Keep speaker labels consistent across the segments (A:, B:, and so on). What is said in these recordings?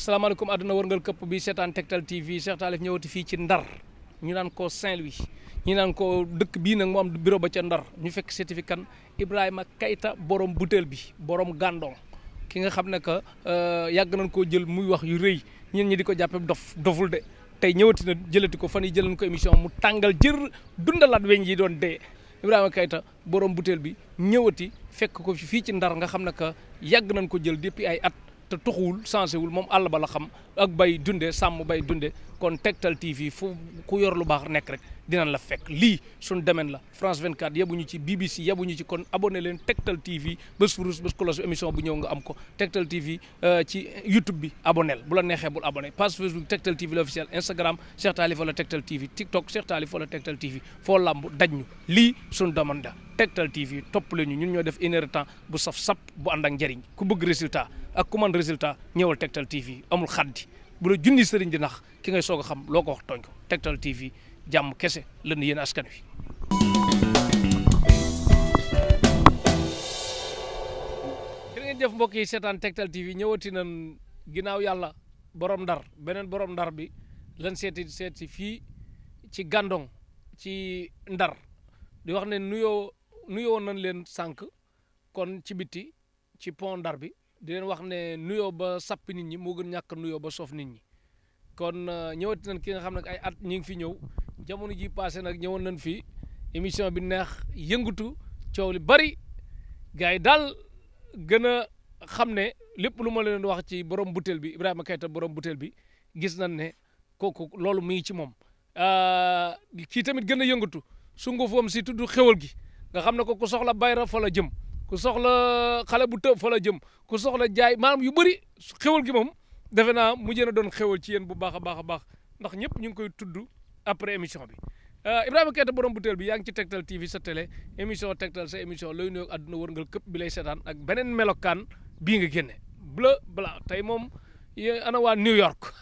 A: asalaamaaleykum àdduna wërngal këpp bi seetaan Tektal TV Cheikh Talif ñëwati fii ci Ndar ñu naan ko Saint-Louis ñu naan ko dëkk bii nag mu am bureau ba ca Ndar ñu fekk certificat Ibrahima Keita borom butéel bi borom gàndong ki nga xam ne que yàgg nañ koo jël muy wax yu rëy ñeen ñi di ko jàppe doful de tey ñëwati na jëlati ko fan yi jëlan ko émission mu tàngal jër dundalaat weñ yi doon dee Ibrahima Keita borom butéel bi ñëwati fekk ko fii ci Ndar nga xam ne que yàgg nañ ko jël depuis ay at te tuxuwul changé wul moom àll ba la xam ak bay dunde sàmm bay dunde kon Tektal TV fu ku yor lu baax nekk rek dinañ la fekk lii suñ domaine la France 24 yabuñu ci BBC yabuñu ci kon abonné leen Tektal TV bés furus bés cloche émission bu ñëw nga am ko Tektal TV ci YouTube bi abonnel bu la neexee bul abonné page Facebook Tektal TV l'officiel Instagram Cheikh Talif wala Tektal TV TikTok Cheikh Talif wala Tektal TV foo lamb daj ñu lii suñ domaine la Tektal TV topp leen ñu ñun ñoo def une heure de temps bu saf sap bu ànd ak njëriñ ku bëgg résultat ak ku man résultat ñëwal Tektal TV amul xaddi bu la junni sëriñ di nax ki ngay soog a xam loo ko wax tooñ ko Tektal TV jàmm kese lën yéen askan wi. jërë ngeen jëf mbokk yi seetaan Tektal TV ñëwati nañ ginnaaw yàlla borom ndar beneen borom ndar bi lan seeti fii ci Gandon ci Ndar di wax ne nuyoo nañ leen sànq kon ci bitti ci pont Ndar bi di leen wax ne nuyoo ba sappi nit ñi moo gën ñàkk nuyoo ba soof nit ñi kon ñëwati nañ ki nga xam ne ay at ñi ngi fi ñëw jamono ji passé nag ñëwoon nañ fi émission bi neex yëngatu coow li bari gars yi daal gën a xam ne lépp lu ma leen wax ci borom butéel bi Ibrahima Keita borom butéel bi gis nañ ne kooku loolu mu ngi ci moom kii tamit gën a yëngatu su nga foom si tudd xewal gi nga xam ne ko ku soxla bayra fa la jëm ku soxla xale bu tëb fa la jëm ku soxla jaay maanaam yu bëri xewal gi moom defe naa mujjee na doon xewal ci yéen bu baax a baax a baax ndax ñëpp ñu ngi koy tudd après émission bi Ibrahima Keita borom butéel bi yaa ngi ci Tektal TV sa télé émission Tektal sa émission looy nuyoog àdduna wërngal këpp bi lay seetaan ak beneen melokaan bii nga génne bleu blanc tey moom ana waa New York.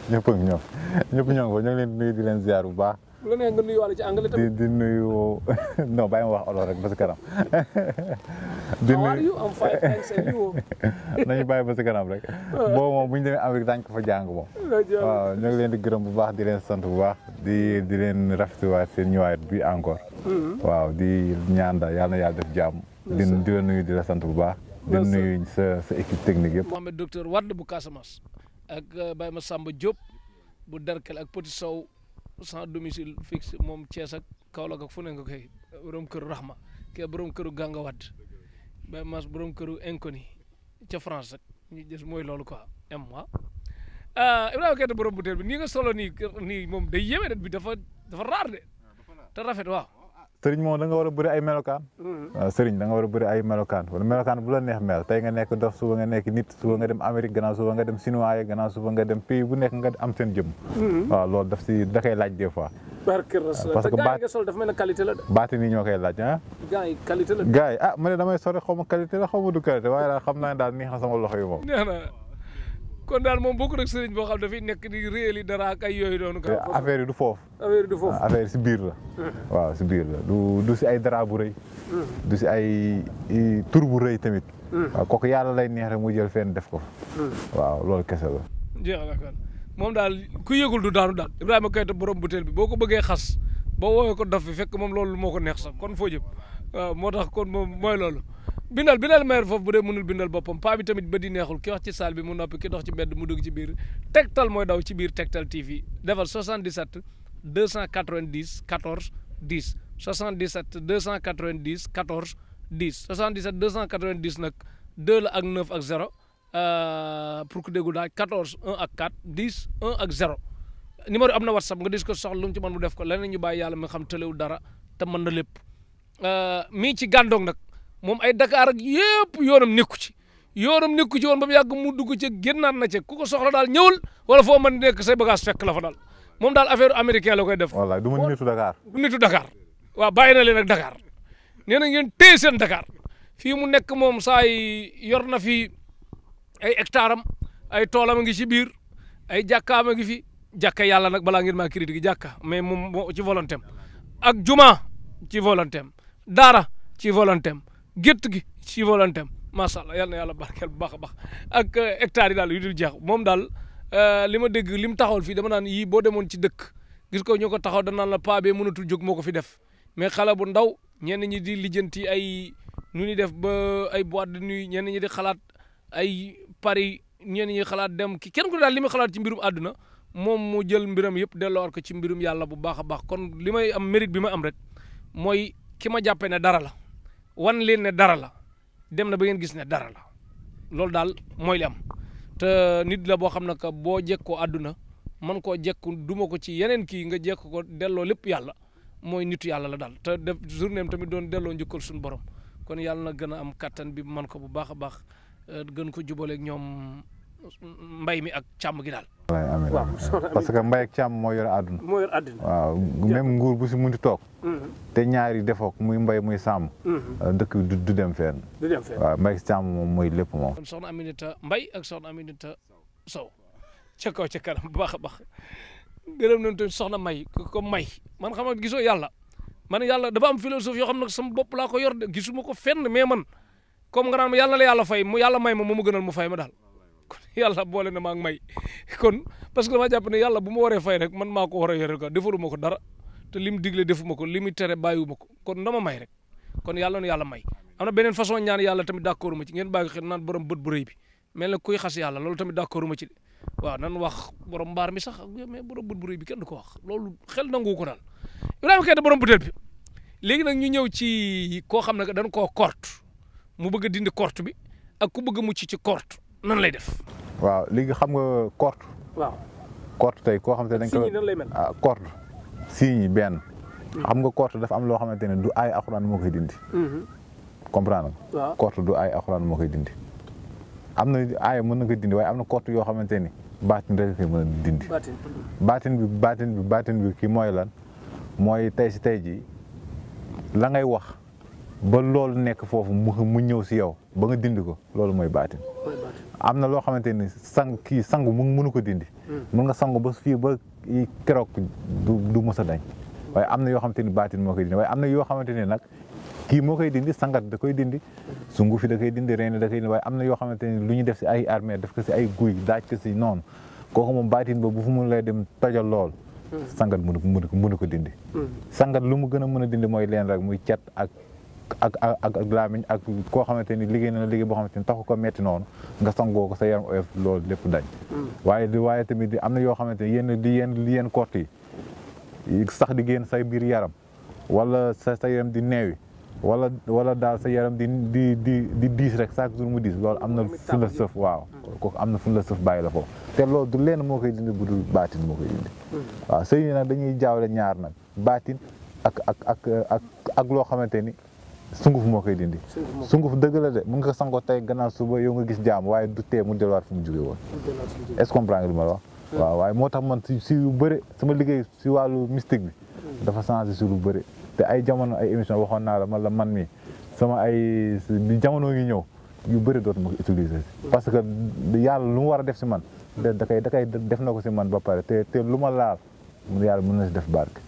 B: ñëpp a ngi ñëw ñëpp ñoo ngi ko ñu ngi leen di nuyu di leen ziar bu baax.
A: bu la neex nga nuyuwaale ci anglais tamit.
B: di nuyu non bàyyi ma wax olof rek ba si kanam.
A: How are you? I'm fine, thanks, and you?
B: nañu bàyyi ba si kanam rek. boobu moom bu ñu demee Amérique daañu ko fa jàng moom. waaw ñu ngi leen di gërëm bu baax di leen sant bu baax di leen rafetluwaat seen ñëwaat bi encore. waaw di ñaan daal yàlla na yàlla def jàmm. di la nuyu di la sant bu baax. di nuyu sa équipe technique yëpp.
A: Mohamed docteur Wade bu Casamance ak Baye Massamba Diop bu Derkel ak Petit Sow sans domicile fixe moom Thiès ak Kaolack ak fu ne nga koy borom këru Rahma kii borom këru Ganga Wade Baye Mass borom këru Inconnu ca France rek ñu gis mooy loolu quoi moi Ibrahima Keita borom butéel bi nii nga solo nii moom day yéeme de bi dafa raar de te rafet waaw.
B: sëriñ moom da nga war a bëri ay melokaan. waaw sëriñ da nga war a bëri ay melokaan wala melokaan bu la neex mel tey nga nekk dof suba nga nekk nit suba nga dem Amérique gannaaw suba nga dem Chinois yi gannaaw suba nga dem pays bu nekk nga am seen jëm. waaw loolu da koy laaj des fois. parce que
A: gars yi nga sol dafa mel ne qualité la de.
B: baati nii ñoo koy laaj ah.
A: gars yi qualité la de.
B: gars yi ah ma ne damay sori xaw ma qualité la xaw ma du qualité waaye daal xam naa ne daal neex na sama loxo yi moom.
A: neex na kon daal moom bokk rek sëriñ boo xam dafay nekk di réeli dara ak ay yooyu doonu
B: affaire yi du foofu.
A: affaire yi du foofu
B: affaire yi si biir la. waaw si biir la du si ay dara bu rëy. du si ay tur bu rëy tamit. waaw kooku yàlla lay neex rek mu jël fenn def ko fa. waaw loolu kese la.
A: jeex na kon moom daal ku yëgul du daanu daal Ibrahima Keita borom butéel bi boo ko bëggee xas boo woowee ko dof fi fekk moom loolu moo ko neex sax kon foo jëm waaw moo tax kon moom mooy loolu. bindal maire foofu bu dee mënul bindal boppam paa bi tamit ba di neexul ki wax ci salle bi mu noppi ki dox ci mbedd mu dugg ci biir Tektal mooy daw ci biir Tektal TV defal 77 290 14 10 77 290 14 10 77 290 nag 2 la ak 9 ak 0 pour que déggu daal 14 1 ak 4 10 1 ak 0 numéro am na WhatsApp nga dis ko soxla lu mu ci mën mu def ko leneen ñu bàyyi yàlla mi nga xam tëlewul dara te mën na lépp mii ci Gandon nag moom ay Dakar ak yëpp yoonam nekku ci woon ba mu yàgg mu dugg ci génnaat na ci ku ko soxla daal ñëwul wala foo mën nekk say bagage fekk la fa daal moom daal affaire américain la koy def.
B: wallaay du ma nitu Dakar.
A: du nitu Dakar waaw bàyyi na leen ak Dakar nee na ngeen téye seen Dakar fii mu nekk moom saa yi yor na fi ay hectare am ay toolam a ngi ci biir ay jàkkaam a ngi fi jàkka yàlla nag balaa ngeen maa critique jàkka mais moom ci volonté am ak juma ci volonté am daara ci volonté am gétt gi ci volonté am macha allah yal na yàlla barkeel bu baax a baax ak hectares yi daal yu dul jeex moom daal li ma dégg li mu taxawal fii dama naan yii boo demoon ci dëkk gis ko ñu ko taxaw danaan la paa bee mënatul jóg moo ko fi def mais xale bu ndaw ñenn ñi di lijjanti ay nu ñuy def ba ay boîte de nuit ñenn ñi di xalaat ay Paris ñenn ñi xalaat dem ki kenn ku daal li muy xalaat ci mbirum àdduna moom mu jël mbiram yëpp delloowaat ko ci mbirum yàlla bu baax a baax kon li may am mérite bi ma am rek mooy ki ma jàppee ne dara la wan leen ne dara la dem na ba ngeen gis ne dara la loolu daal mooy li am te nit la boo xam ne que boo jekkoo àdduna man koo jekku duma ko ci yeneen kii nga jekk ko delloo lépp yàlla mooy nitu yàlla la daal te def journée am tamit doon delloo njukkal suñu borom kon yàlla na gën a am kattan bi man ko bu baax a baax gën ko jubaleeg ñoom mbay mi ak càmm gi daal.
B: amiin parce que mbay ak càmm moo yor àdduna.
A: moo yor àdduna.
B: waaw même nguur bu si munti toog. te ñaari defoo muy mbay muy sàmm. dëkk bi du dem fenn.
A: du dem fenn
B: waaw mbay ak càmm moom mooy lépp moom.
A: kon soxna Aminata Mbaye ak soxna Aminata Sow ca kaw ca kanam bu baax a baax gërëm nañu tamit soxna May ko May man xam nga gisoo yàlla man yàlla dafa am philosophe yoo xam ne sama bopp laa ko yor de gisuma ko fenn mais man comme nga naan ma yàlla na la yàlla fay mu yàlla may ma mu gënal mu fay ma daal. kon yàlla boole na ma ak may kon parce que dama jàpp ne yàlla bu ma waree fay rek man maa ko war a yore ko defaluma ko dara te li mu digle defuma ko li mu tere bàyyiwuma ko kon dama may rek kon yàlla na yàlla may. am na beneen façon ñaan yàlla tamit d'accord ma ci ngeen bàyyi xel naan borom bët bu rëy bi mel na kuy xas yàlla loolu tamit d'accord ma ci de waaw nan wax borom mbaar mi sax mais borom bët bu rëy bi kenn du ko wax loolu xel nangu ko daal. Ibrahima Keita borom butéel bi léegi nag ñu ñëw ci koo xam ne dañ koo korte mu bëgg a dindi korte bi ak ku bëgg a mucc ci korte nan lay def.
B: waaw léegi xam nga korte.
A: waaw
B: korte tey koo xamante ne dañ ko
A: nan lay mel.
B: korte signe yi benn. xam nga korte dafa am loo xamante ne du ay alxuraan moo koy dindi. comprendre nga.
A: waaw
B: korte du ay alxuraan moo koy dindi. am na aaya mën na ko dindi waaye am na korte yoo xamante ni baatin rek koy mën a dindi. baatin bi kii mooy lan mooy tey si tey jii la ngay wax ba loolu nekk foofu mu ñëw si yow ba nga dindi ko loolu mooy baatin. am na loo xamante ni sangu mu mënu ko dindi. mën nga sangu ba fii ba keroog du mës a dañ waaye am na yoo xamante ni baatin moo koy dindi waaye am na yoo xamante ni nag kii moo koy dindi sangat da koy dindi sungu fi da koy dindi reen da koy dindi waaye am na yoo xamante ni lu ñu def si ay armée def ko si ay guy daaj ko si noonu kooku moom baatin ba bu fu mu lay dem tojal lool sangat mënu ko dindi. sangat lu mu gën a mën a dindi mooy leen rek muy cet ak laamiñ ak koo xamante ni liggéey na liggéey boo xamante ni taxu ko metti noonu nga sangoo ko sa yaram oyof loolu lépp dañ. waaye tamit am na yoo xamante ni yenn korte yi sax di génn say biir yaram wala sa yaram di neewi wala daal sa yaram di diis rek chaque jour mu diis loolu am na fu la sëf waaw kooku am na fu la sëf bàyyi la foofu te loolu du leen moo koy dindi bu dul baatin moo koy dindi. waaw sëy yi nag dañuy jaawle ñaar nag baatin ak loo xamante ni sunguf moo koy dindi. sunguf dëgg la de mun nga sangoo tey gannaaw suba yow nga gis jaam waaye du tee mu delluwaat fu mu jógee woon. est-ce que comprendre nga li ma la wax. waaw waaye moo tax man si yu bëri sama liggéey si wàllu mystique bi dafa changé si lu bëri te ay jamono ay émission waxoon naa la man mi sama ay jamono ngi ñëw yu bëri dootuma ko utiliser parce que yàlla lu mu war a def si man da kay def na ko si man ba pare te lu ma laal yàlla mën na si def barke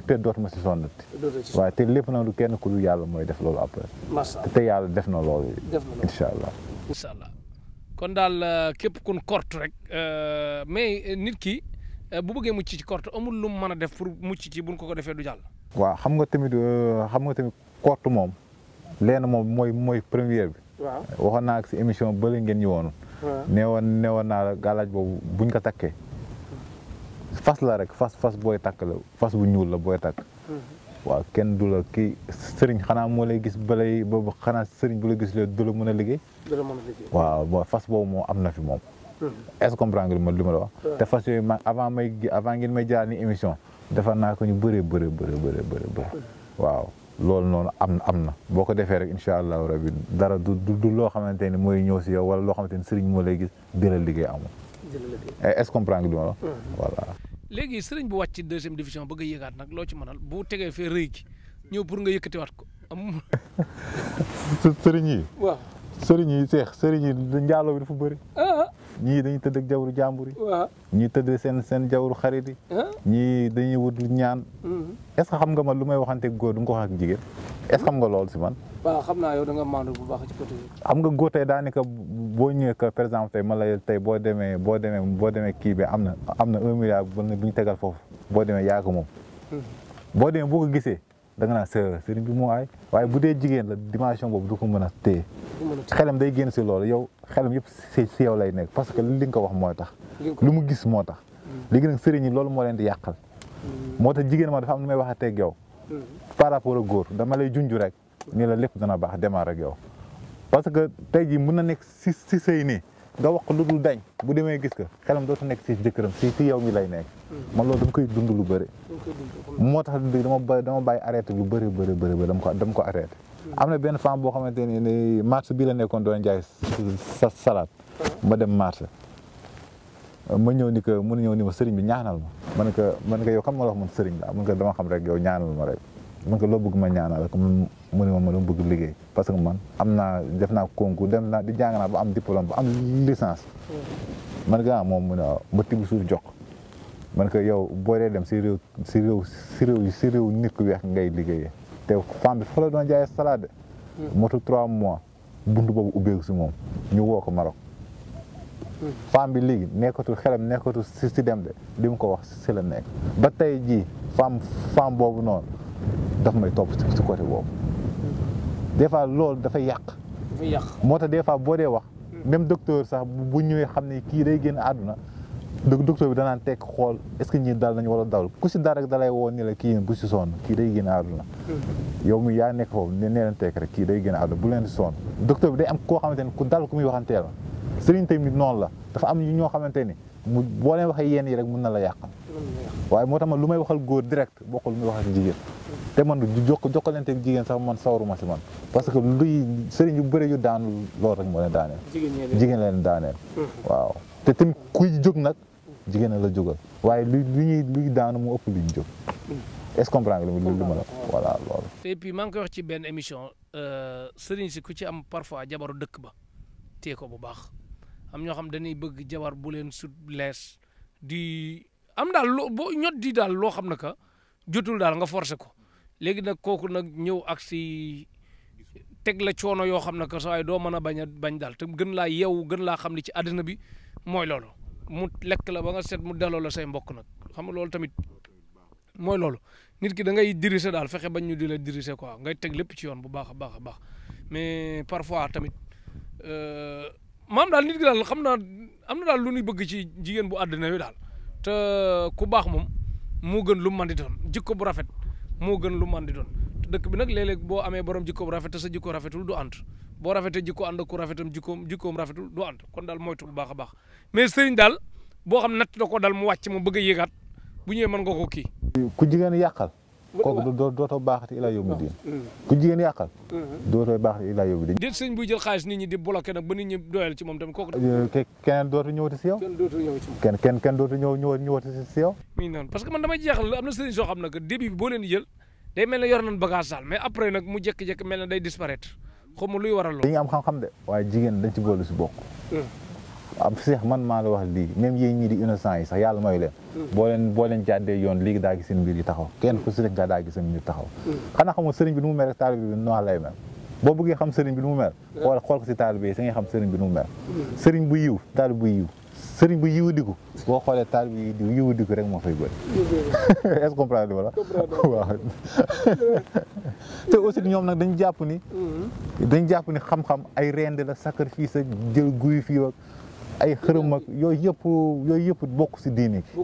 B: te dootuma si sonnati waaye te lépp nag lu kenn ku lu yàlla mooy def loolu après te yàlla def na loolu incha allah
A: kon daal képp kun korte rek mais nit ki bu bëggee mucc ci korte amul lu mu mën a def pour mucc ci buñ ko defee du jàll.
B: waaw xam nga tamit korte moom leen moom mooy première bi.
A: waaw
B: waxoon naa ak si émission bële ngeen ñëwoon. waaw neewoon naa la gàllaaj boobu buñ ko takkee fas la rek fas booy takk la fas bu ñuul la booy takk. waaw kenn du la kii sëriñ xanaa moo lay gis balay boobu xanaa sëriñ bu la gis lee du la mën a liggéey. waaw fas boobu moom am na fi moom. est-ce que comprendre nga li ma la wax. te fas yooyu avant ngeen may jaar ni émission defar naa ko ñu bëree waaw loolu noonu am na boo ko defee rek incha allahu rabi dara du loo xamante ni mooy ñëw si yow wala loo xamante ni sëriñ moo lay gis di la liggéey amul. est-ce que comprendre nga li ma la wax. voilà.
A: léegi sëriñ bu wàcc ci deuxième division bëgg a yëgaat nag loo ci mënal bu tegee fee rëy gi ñëw pour nga yëkkatiwaat ko am.
B: sëriñ yi.
A: waaw
B: sëriñ yi seex sëriñ yi njaaloo bi dafa bëri. ñii dañuy tëdd ak jawru jàmbur yi. ñii tëdd seen jawru xarit yi. ñii dañuy wut ñaan. est-ce que xam nga man lu may waxante góor du nga ko wax ak jigéen est-ce que xam nga loolu si man.
A: waaw xam naa yow da nga maandu bu baax ci côté yi.
B: xam nga góor tey daanaka boo ñëwee que par exemple tey ma lay tey boo demee kii bi am na 1 milliard bu ñu tegal foofu boo demee yaa ko moom. boo demee boo ko gisee da nga naan sëriñ bi moo aay waaye bu dee jigéen la dimension boobu du ko mën a téye. xelam day génn si loolu yow xelam yëpp si yow lay nekk parce que li nga ko wax mooy tax. lu mu gis moo tax. léegi nag sëriñ yi loolu moo leen di yàqal. moo tax jigéen ma dafa am lu may waxatee ak yow. par rapport ak góor dama lay junj rek. ni la lépp dana baax démarrer ak yow. parce que tey jii mën na nekk si sëy nii nga wax lu dul dañ bu demee gis ko xelam dootu nekk si jëkkëram si yow mi lay nekk. man loolu dama koy dund lu bëri. moo tax dama bàyyi arrêté lu bëri dama ko arrêté. am na benn femme boo xamante ni marché bii la nekkoon doon jaay salade ma dem marché ma ñëw ni que mun ñëw ni ma sëriñ bi ñaanal ma man que yow xam ma la wax man sëriñ la man que dama xam rek yow ñaanal ma rek man que loo bëgg ma ñaanal rek mu ne ma dama bëgg liggéey parce que man def naa concours dem naa di jàng naa ba am diplôme ba am licence man que moom mu ne waaw ba tibb suuf jox man que yow boo dee dem si réew nit ku weex ngay liggéeyee te femme bi fa la doon jaayee salade motu 3 mois buntu boobu ubbeeku si moom ñu woo ko Maroc femme bi léegi xelam nekkatul si dem de li mu ko wax si la nekk ba tey jii femme boobu noonu daf may topp si côté boobu des fois loolu dafay yàq moo tax des fois boo dee wax même docteur sax bu ñëwee xam ne kii day génn àdduna docteur bi danaan tekk xool est-ce que ñii dal nañu wala dal ku si dal rek dalay woo ni la kii bu si sonn kii day génn àdduna yow mi yaa nekk foofu nee leen tekk rek kii day génn àdduna bu leen si sonn docteur bi day am koo xamante ni ku dal ku muy waxanteel sëriñ tamit noonu la dafa am ñoo xamante ni boo leen waxee yenn yi rek mën na la yàqal waaye moo tax man lu may waxal góor direct bokkul lu may wax ak jigéen te man jokkalante ak jigéen sax man sawaruma si man parce que luy sëriñ yu bëri yu daanu loolu rek moo leen daaneel jigéen leen daaneel waaw te tamit kuy jóg nag jigéen la jógal waaye luy daanu mu ëpp lu ñu jóg est-ce que comprendre nga lu ma la voilà loolu
A: et puis maa ngi koy wax ci benn émission sëriñ si ku ci am parfois jabaru dëkk ba téye ko bu baax am ñoo xam dañuy bëgg jabar bu leen sut lees di am daal boo ñot di daal loo xam ne que jotul daal nga forcé ko léegi nag kooku nag ñëw ak si teg la coono yoo xam ne que saa yi doo mën a bañ daal te gën laa yeewu gën laa xam li ci àddina bi mooy loolu mu lekk la ba nga set mu delloo la say mbokk nag xam nga loolu tamit mooy loolu nit ki da ngay diriger daal fexe bañ ñu di la diriger quoi ngay teg lépp ci yoon bu baax a baax a baax mais parfois tamit maam daal nit ki daal xam naa am na daal lu ñuy bëgg ci jigéen bu àddina wi daal te ku baax moom moo gën lu man di doon jikko bu rafet moo gën lu man di doon te dëkk bi nag léeg-léeg boo amee borom jikko bu rafet te sa jikko rafetul du ànd boo rafetee jikko ànd ku rafetam jikkoom rafetul du ànd kon daal moytu bu baax a baax mais sëriñ daal boo xam natt da ko dal mu wàcc mu bëgg a yéegaat bu ñëwee mën nga ko kii.
B: ku jigéen yàqal. kooku dootoo baaxati ilaa yóbbu diin. ku jigéen yàqal. dootoo baaxati ilaa yóbbu diin.
A: déet sëñ buy jël xaalis nit ñi di bloqué nag ba nit ñi doyal ci moom tamit kooku.
B: keneen dootu ñëwati si yow.
A: kenn dootu ñëw ci moom.
B: kenn dootu ñëwati si yow.
A: mi ngi noonu parce que man damay jeexal am na sëriñ soo xam ne que début bi boo leen di jël day mel ne yor nañ bagage daal mais après nag mu jékki-jékki mel ne day disparaître xaw ma luy waral loolu.
B: dañuy am xam-xam de waaye jigéen dañ ci boolu si bokk. am Seex man maa la wax lii même yéen ñii di innocent yi sax yàlla mooy leen. boo leen jàddee yoon léegi daa gis seen mbir yi taxaw kenn ku si nekk daa gis seen mbir taxaw. xanaa xam nga sëriñ bi nu mu mel rek taalibe bi noonu lay mel boo bëggee xam sëriñ bi nu mu mel. xool ko si taalibe yi sa nga xam sëriñ bi nu mu mel. sëriñ bu yiw taalibe bu yiw sëriñ bu yiw diku boo xoolee taalibe yi yiw diku rek moo fay bëri. est-ce que comprendre wala waaw te aussi ñoom nag dañu jàpp ni xam-xam ay rend la sacrifice ak jël guy fii ak ay xërëm ak yooyu yëpp bokk si diine ki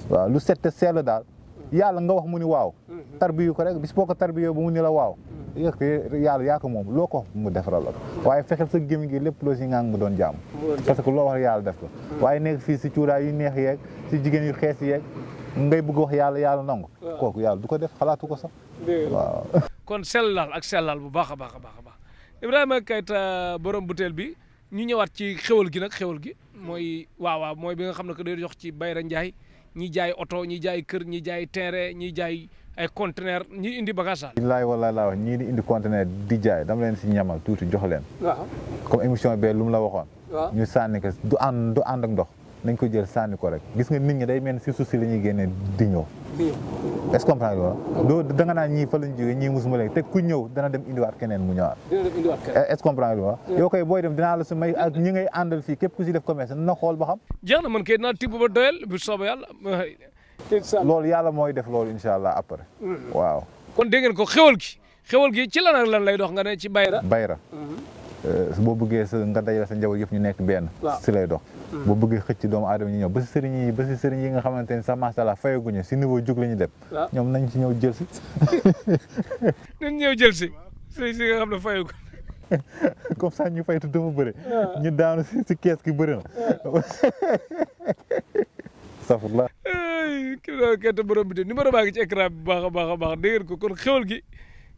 B: waaw lu set te sell daal yàlla nga wax mu ni waaw tarbiyu ko rek bis boo ko tarbiyoo ba mu ni la waaw yàlla yaa ko moom loo ko wax mu defaral la waaye fexeel sa gémmiñ gi lépp loo si ngang mu doon jàmm parce que loo wax yàlla def ko waaye nekk fii si cuuraay yu neex yeeg si jigéen yu xees yeeg ngay bëgg wax yàlla nangu kooku yàlla du ko def xalaatu ko sax waaw
A: kon sellal ak sellal bu baax a baax a baax a baax Ibrahima Keita borom butéel bi ñu ñëwaat ci xewal gi nag xewal gi mooy mooy bi nga xam ne que day jox ci Bayra Ndiaye ñi jaay oto ñi jaay kër ñi jaay terrain ñi jaay ay conteneur ñi indi bagage daal.
B: billaay wallaay laa wax ñii di indi conteneur di jaay dama leen si ñamal tuuti jox leen.
A: waaw
B: comme émission bee lu mu la waxoon.
A: waaw
B: ñu sànni ko du ànd ak ndox nañ ko jël sànni ko rek gis nga nit ñi day mel si suuf si la ñuy génnee di ñëw. est-ce que comprendre nga doo da nga naan ñii fa lañ jógee ñii musuma léegi te ku ñëw dana dem indiwaat keneen mu ñëwaat. est-ce que comprendre nga yow koy booy dem dinaa la su may ak ñi ngay àndal fii képp ku si def commerce na xool ba xam.
A: jeex na man kay dinaa tibb ba doyal bu soobee yàlla.
B: loolu yàlla mooy def loolu incha allah après. waaw.
A: kon dégg ngeen ko xewal gi ci lan ak lan lay dox nga ne ci bayra.
B: bayra boo bëggee sa nga dajale sa njaboot yëpp ñu nekk benn. si lay dox. boo bëggee xëcc doomu aadama ñu ñëw ba si sëriñ yi nga xamante ni sax macha allah fayaguñu si niveau jug la ñu dem. ñoom nañ ci ñëw jël si.
A: nañ ñëw jël si sëriñ si nga xam ne fayaguñu.
B: comme ça ñu faytu dafa bëri. ñu daanu si kees gi bëri na. safurla.
A: kii daal kente borom bi de numéro baa ngi ci écran bi bu baax a baax dégg ngeen ko kon xewal gi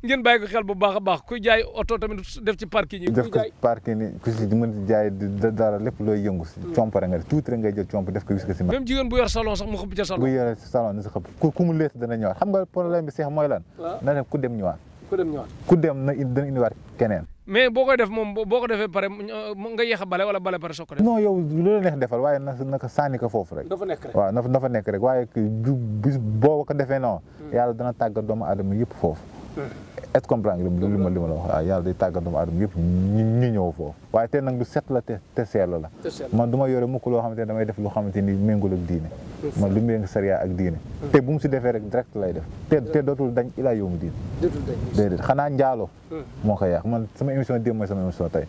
A: ngeen bàyyi ko xel bu baax a baax kuy jaay oto tamit def ci parking yi.
B: def ko parking yi ku si mën di jaay dara lépp looy yëngu si. compare nga tuuti rek ngay jël comp def ko wis ko si.
A: même jigéen bu yor salon sax mu xëpp ca salon.
B: bu yor salon ni si xëpp ku mu lees dana ñëwaat xam nga problème bi seex mooy lan. na dem ku dem ñëwaat. ku dem dana indiwaat keneen.
A: mais boo koy def moom boo ko defee pare nga yéex a bale wala bale pare soo ko def.
B: non yow lu la neex defal waaye naka sànni ko foofu rek.
A: dafa nekk rek
B: waaw dafa nekk rek waaye bis boo ko defee noonu. yàlla dana tàggat doomu aadama yëpp foofu. est-ce que comprendre nga li ma la wax waaw yàlla day tàggat doomu aadama yëpp ñu ñëw foofu. waaye te nag lu set la te seetlu la. man du ma yore mukk loo xamante ne damay def lu xamante ni méngul ak diine. man lu méng sariya ak diine. te bu mu si defee rek direct lay def. te dootul dañ ilaa yawmi diin. déedéet xanaa njaaloo moo koy yàq man sama émission démb mooy sama émission tey.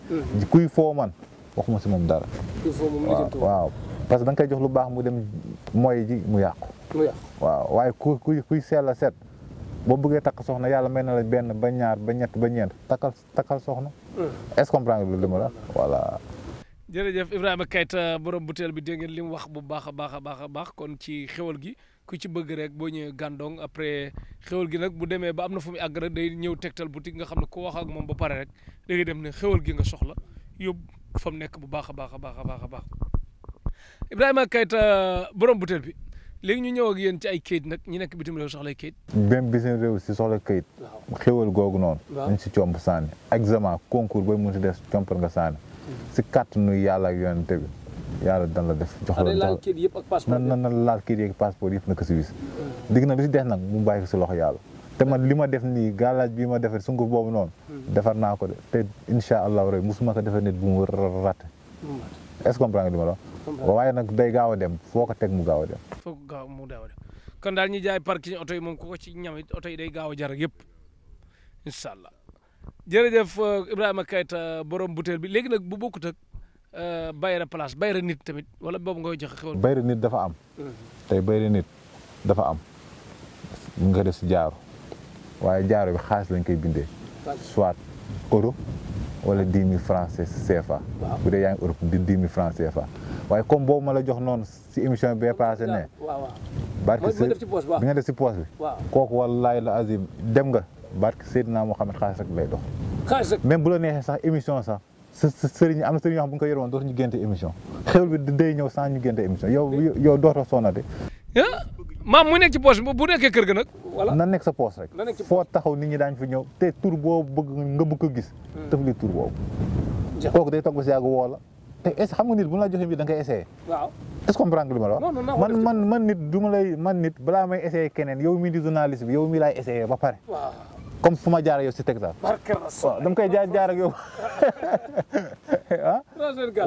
B: kuy foo man waxuma si moom dara. waaw parce que da nga koy jox lu baax mu dem mooy ji mu yàqu. waaw waaye kuy sell la set. boo bëggee takk soxna yàlla may na la benn ba ñaar ba ñett ba ñeent takkal soxna. est-ce que comprendre nga li ma la voilà.
A: jërëjëf Ibrahima Keita borom butéel bi dégg ngeen li mu wax bu baax a baax kon ci xewal gi ku ci bëgg rek boo ñëwee Gandon après xewal gi nag bu demee ba am na fu mu àgg rek day ñëw Tektal boutique nga xam ne ku wax ak moom ba pare rek da ngay dem ne xewal gi nga soxla yóbbu fa mu nekk bu baax a baax Ibrahima Keita borom butéel bi. léegi ñu ñëw ak yéen ci ay kayit nag ñu nekk bitim réew soxla ay kayit.
B: même bitim réew si soxla kayit. xéwal googu noonu. nañ si comp sànni. examen concours booy mun si des compar nga sànni. si kàttanu yàlla ak yonent bi yàlla dan la def. jox la
A: laal kayit yëpp ak passeport
B: na laal kayit yëpp ak passeport yëpp na ko si wis. digg na lu si des nag mu bàyyi ko si loxo yàlla. te man li ma def nii gàllaaj bii ma defee sunguf boobu noonu. defar naa ko de te incha allahu rabi musuma ko defee nit bu mu raté. est-ce que comprendre nga li ma la waaye nag day gaaw a dem foo ko teg mu gaaw a dem.
A: foo ko gaaw mu gaaw a dem kon daal ñi jaay parking oto yi moom ku ko ci ñam it oto yi day gaaw a jar yëpp incha allah jërëjëf Ibrahima Keita borom butéel bi léegi nag bu bokkut ak bayra place bayra nit tamit wala boobu nga joxe xewal.
B: bayra nit dafa am. tey bayra nit dafa am nga def si jaaro waaye jaaro bi xaalis lañ koy bindee. soit euro. wala 10 000 francs CFA. bu dee yaa ngi Europe 10 000 francs CFA. waaye comme boobu ma la jox noonu si émission bi passé ne. barke bi nga def si poche bi. kooku wallaahi la azim dem nga barke Seydina Mohamed xaalis rek lay dox. même bu la neexee sax émission sax sa sëriñ am na sëriñ yoo xam bu nga ko yoroon dootuñu génte émission xewal bi day ñëw sans ñu génte émission yow dootoo sonate.
A: maam mu nekk ci poche bu nekkee kër ga nag.
B: na nekk sa poche rek. foo taxaw nit ñi daañu fi ñëw te tur boobu nga bëgg ko gis. daf li tur boobu. kooku day toog ba si yàgg woo la te est xam nga nit bu la joxee bi da nga koy essayé.
A: waaw
B: est-ce que comprendre nga li ma la wax. man nit du ma lay man nit balaa may essayé keneen yow mii di journaliste bi yow mii laay essayé ba pare. comme fu ma jaar yow si Tektal. waaw dama koy jaar ak yow.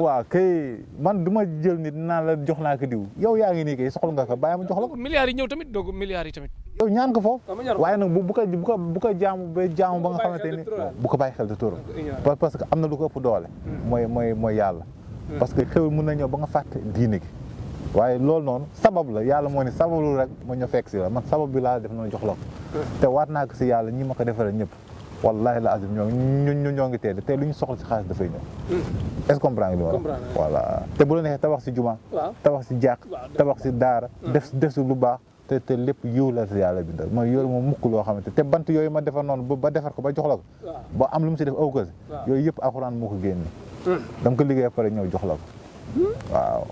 B: waaw kay man du ma jël nit naan la jox naa ko diw yow yaa ngi nii kay soxla nga ko bàyyi ma jox la ko.
A: milliards yi ñëw tamit doog milliards yi tamit.
B: yow ñaan ko foofu. waaye nag bu ko jaamu ba nga xamante ni bu ko bàyyi xel de turam. parce que am na lu ko ëpp doole. mooy yàlla. parce que xew mën na ñëw ba nga fàtte diine gi. waaye loolu noonu sabab la yàlla moo ni sabablu rek ma ñëw fekk si la man sabab bi laa def noonu jox la ko. te waat naa ko si yàlla ñi ma ko defaree ñëpp. wallahi la azim ñoo ngi teel te lu ñu soxla si xaalis dafay ñëw. est-ce que comprendre nga li ma la voilà te bu la neexee tabax si juma. tabax si jàkk tabax si daara. def si lu baax te lépp yiw la si yàlla bindal mooy yoolu moom mukk loo xamante te bant yooyu ma defar noonu ba defar ko ba jox la ko. ba am lu mu si def aw ko si. yooyu yëpp alxuraan moo ko génne. dama ko liggéey pare ñëw jox la ko waaw.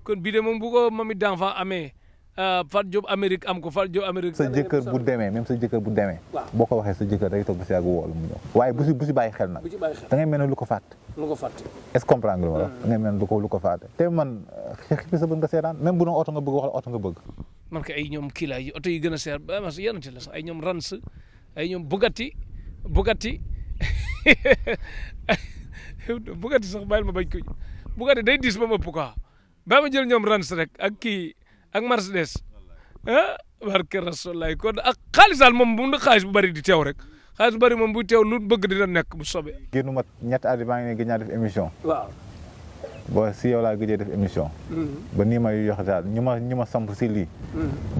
A: kon bii de moom bu ko mami d'enfant amee Fat Diop Amérique am ko Fat Diop Amérique.
B: sa jëkkër bu demee même sa jëkkër bu demee. boo ko waxee sa jëkkër day toog ba si yàgg woo la mu ñëw waaye bu si bàyyi xel nag. da ngay mel ne lu ko fàtte. est-ce que comprendre nga da ngay mel ne lu ko fàtte te man xippi sa bët nga seetaan même bu doon oto nga bëgg wax la oto nga bëgg.
A: man kay ay ñoom kii la oto yi gën a seer ba ma yenante la sax ay ñoom Rans ay ñoom Bugatti sax bàyyil ma bañ ko Bugatti day diis ba ma ëpp quoi ba ma jël ñoom Rans rek ak kii ak Mercedes barke Rasulaay kon ak xaalis daal moom bu xaalis bu bari di teew rek xaalis bu bari moom bu teew lu bëgg dina nekk bu sobe
B: génn mat ñetti at maa ngi ne gëj naa def émission.
A: waaw.
B: ba si yow laa gëjee def émission. ba nii may yox daal ñi ma samp si lii.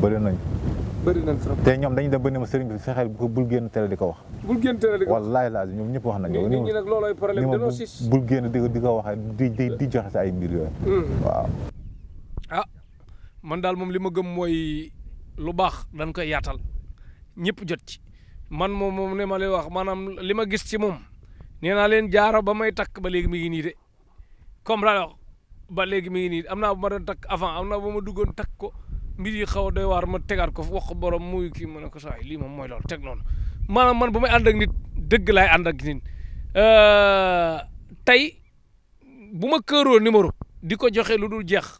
B: bëri nañ trop. te ñoom dañu dem ba ni ma sëriñ bi fexeel bul génn télé di ko wax.
A: bul génn télé di ko wax
B: wallaahi laaj ñoom ñëpp wax nañu.
A: nit ñi nag loolooy problème dañoo sis
B: bul génn di ko waxee di joxe sa ay mbir yooyu. waaw.
A: man daal moom li ma gëm mooy lu baax dañ koy yaatal ñëpp jot ci man moom ne ma lay wax maanaam li ma gis ci moom nee naa leen jaaro ba may takk ba léegi mi ngi nii de comme la wax ba léegi mi ngi nii am naa bu ma doon takk avant am naa bu ma duggoon takk ko mbir yi xaw a doy waar ma tegaat ko wax borom muy kii ma ne ko saa lii moom mooy loolu teg noonu maanaam man bu may ànd ak nit dëgg laay ànd ak nit tey bu ma këeroo numéro di ko joxe lu dul jeex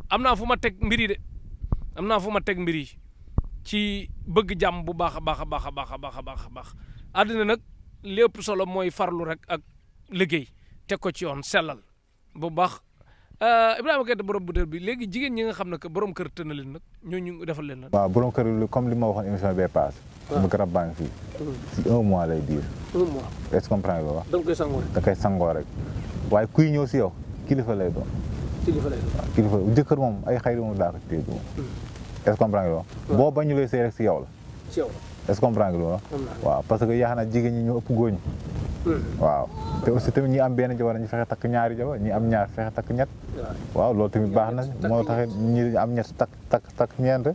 A: am naa fu ma teg mbir yi de am naa fu ma teg mbir yi ci bëgg jàmm bu baax a baax a baax a baax a baax a baax a baax àddina nag lépp solo mooy farlu rek ak liggéey teg ko ci yoon sellal bu baax Ibrahima Keita borom butéel bi léegi jigéen ñi nga xam ne que borom kër tënna leen nag ñooñu defal leen nag. waaw
B: borom kër comme li ma waxoon émission bee paase. mu garab baa ngi fii. si 1 mois lay diir.
A: 1 mois
B: est-ce que comprendre nga wax.
A: da nga koy sangoo rek.
B: da koy sangoo rek waaye kuy ñëw si yow kilifa lay doon. waaw kilifa jëkkër moom ay xayri moom daa ko téye moom. est-ce que comprendre nga wax. boo bañulee sëy rek si yow la.
A: si yow
B: est-ce que comprendre nga waaw parce que yaakaar naa jigéen ñi ñoo ëpp góoñ. waaw te aussi tamit ñi am benn jabar ñu fexe takk ñaari jabar ñi am ñaar fexe takk ñett. waaw loolu tamit baax na moo tax ñi am ñett takk ñeent.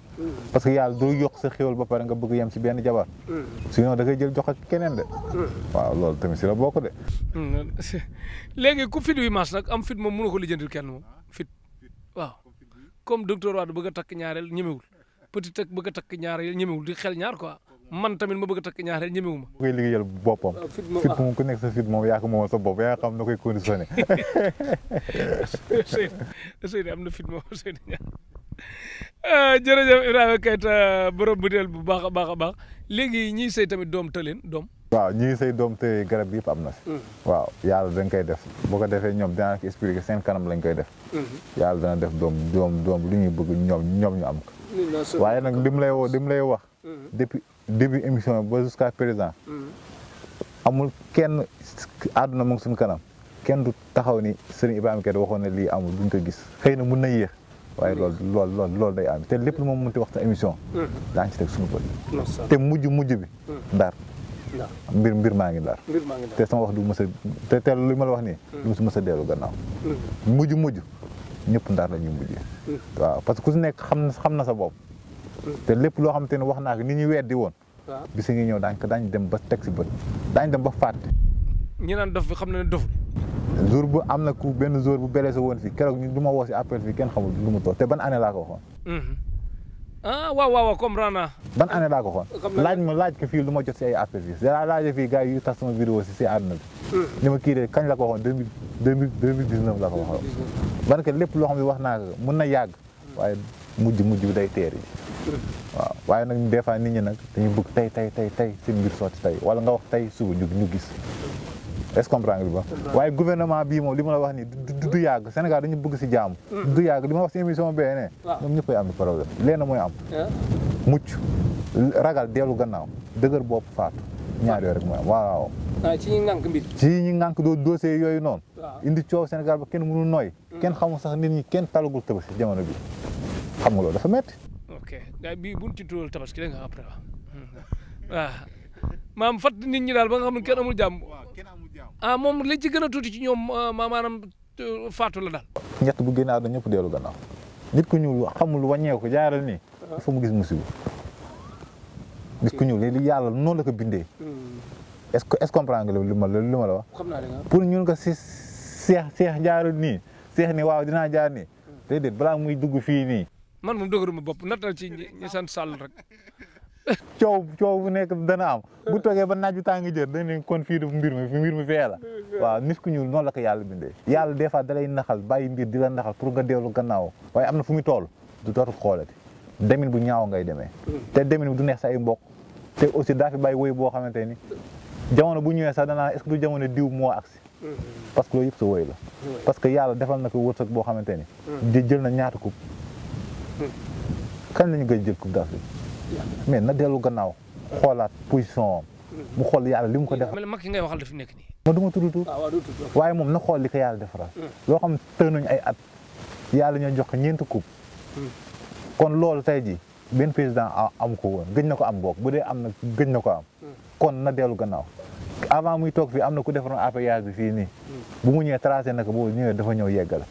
B: parce que yàlla doo yokk sa xéwal ba pare nga bëgg yem si benn jabar. sinon da ngay jël jox ak keneen de. waaw loolu tamit si la bokk de.
A: léegi ku fit wi mas nag am fit moom mënu ko lijjantil kenn moom fit waaw comme docteur Wade bëgg a takk ñaareel ñemewul petit tak bëgg a takk ñaareel ñemewul di xel ñaar quoi man tamit ma bëgg a takk ñaareel ñemewu ma.
B: koy liggéeyal boppam. fit moom ku nekk sa fit moom yaa ko moomal sa bopp yaa xam na koy conditionné.
A: Seydou am na fit moom Seydou ñaar jërëjëf Ibrahima Keita borom butéel bu baax a baax a baax léegi ñiy sëy tamit doom tëleen doom.
B: waaw ñi ngi say doom te garab yëpp am na fi. waaw yàlla dañ koy def boo ko defee ñoom dinaa ko expliquer seen kanam lañ koy def. yàlla dana def doom lu ñuy bëgg ñoom ñu am ko. waaye nag li mu lay wax. depuis début émission ba jusqu'à présent. amul kenn àdduna mu ngi suñu kanam kenn du taxaw ni Serigne Ibrahima Keita waxoon ne lii amul duñ ko gis xëy na mun na yéex. waaye loolu day am te lépp lu moom mënti wax sa émission. daañu ci teg suñu bët. te mujj bi. Ndar. mbir maa ngi Ndar. te sama wax du mës a te li ma la wax nii. du mës a dellu gannaaw. mujj ñëpp Ndar la ñuy mujjee. waaw parce que ku si nekk xam na sa bopp. te lépp loo xamante ne wax naa ko ni ñu weddi woon. bis ngi ñëw daañu dem ba teg si bët daañu dem ba fàtte.
A: ñi naan dof bi xam na ne doful.
B: jour bu am na ku benn jour bu blessé woon fii keroog ñu du ma woo si appel fii kenn xamul lu mu toog te ban année laa ko waxoon.
A: waaw comprendre naa.
B: ban année laa ko waxoon. laaj ko fii lu ma jot si ay appel fii da laajee fii gars yi yu tax sama vidéo si àdduna bi. ni ma kii de kañ la ko waxoon 2019 la ko waxoon. ban que lépp loo xam ne wax naa ko mën na yàgg waaye mujj bi day teer yi. waaw waaye nag des fois nit ñi nag dañu bëgg tey seen mbir sotti tey wala nga wax tey suba ñu gis. est-ce que comprendre nga waaye gouvernement bii moom li ma la wax nii du yàgg Sénégal dañu bëgg si jaamu. du yàgg li ma wax si émission bee ne. ñoom ñëppay am problème léena mooy am. mucc ragal dellu gannaaw dëgër bopp faatu ñaar yooyu rek mooy am waaw.
A: ci ñi ngànk mbir.
B: ci ñi ngànk dossier yooyu noonu. indi coow Sénégal ba kenn mënul nooy. kenn xamul sax nit ñi kenn talagul tabaski jamono bi xam nga loolu dafa métti.
A: ok gars bii buñ ci tuural tabaski dégg nga après waaw maam fat nit ñi daal ba nga xam ne kenn amul jàmm. moom li ci gën a tuuti ci ñoom maanaam faatu la daal.
B: ñett bu génn àdduna ñëpp dellu gannaaw nit ku ñuul xamul wàññeeku jaaral nii. il faut mu gis musiba. nit ku ñuul li yàlla noonu la ko bindee. est-ce que comprendre nga li ma la wax.
A: xam naa
B: pour ñun ko si seex jaaral nii seex ni waaw dinaa jaar nii. déedéet balaa muy dugg fii nii
A: man moom dëgëruma bopp nattal ci ñi sant Sall rek.
B: coow bu nekk dana am bu toogee ba naaj bi tàng jër dañ ne kon fii du mbir mi fee la waaw nit ku ñuul noonu la ko yàlla bindee yàlla des fois da lay naxal bàyyi mbir di la naxal pour nga dellu gannaaw waaye am na fu muy toll du dootu xoolati demin bu ñaaw ngay demee te demin bi du neex sa ay mbokk te aussi daa fi bàyyi woy boo xamante ni jamono bu ñëwee sax danaa est-ce que du jamono diw moo agsi parce que loolu yëpp sa woy la parce que yàlla defal na ko wërsëg boo xamante ni di jël na ñaata coupe kañ lañu gëj jël coupe d'Afrique mais na dellu gannaaw xoolaat position am mu xool yàlla li mu ko defal.
A: mag yi ngay waxal dafa nekk nii.
B: ma du ma tudd tur waaye moom na xool li ko yàlla defaral. loo xam tëj nañu ay at yàlla ñoo jox ko ñeenti coupe. kon loolu tey jii benn président amu ko woon gëj na ko am boog bu dee am na gëj na ko am. kon na dellu gannaaw avant muy toog fii am na ku defaroon appareillage bi fii nii. bu mu ñëwee tracé na ko boobu ñëwee dafa ñëw yeggale.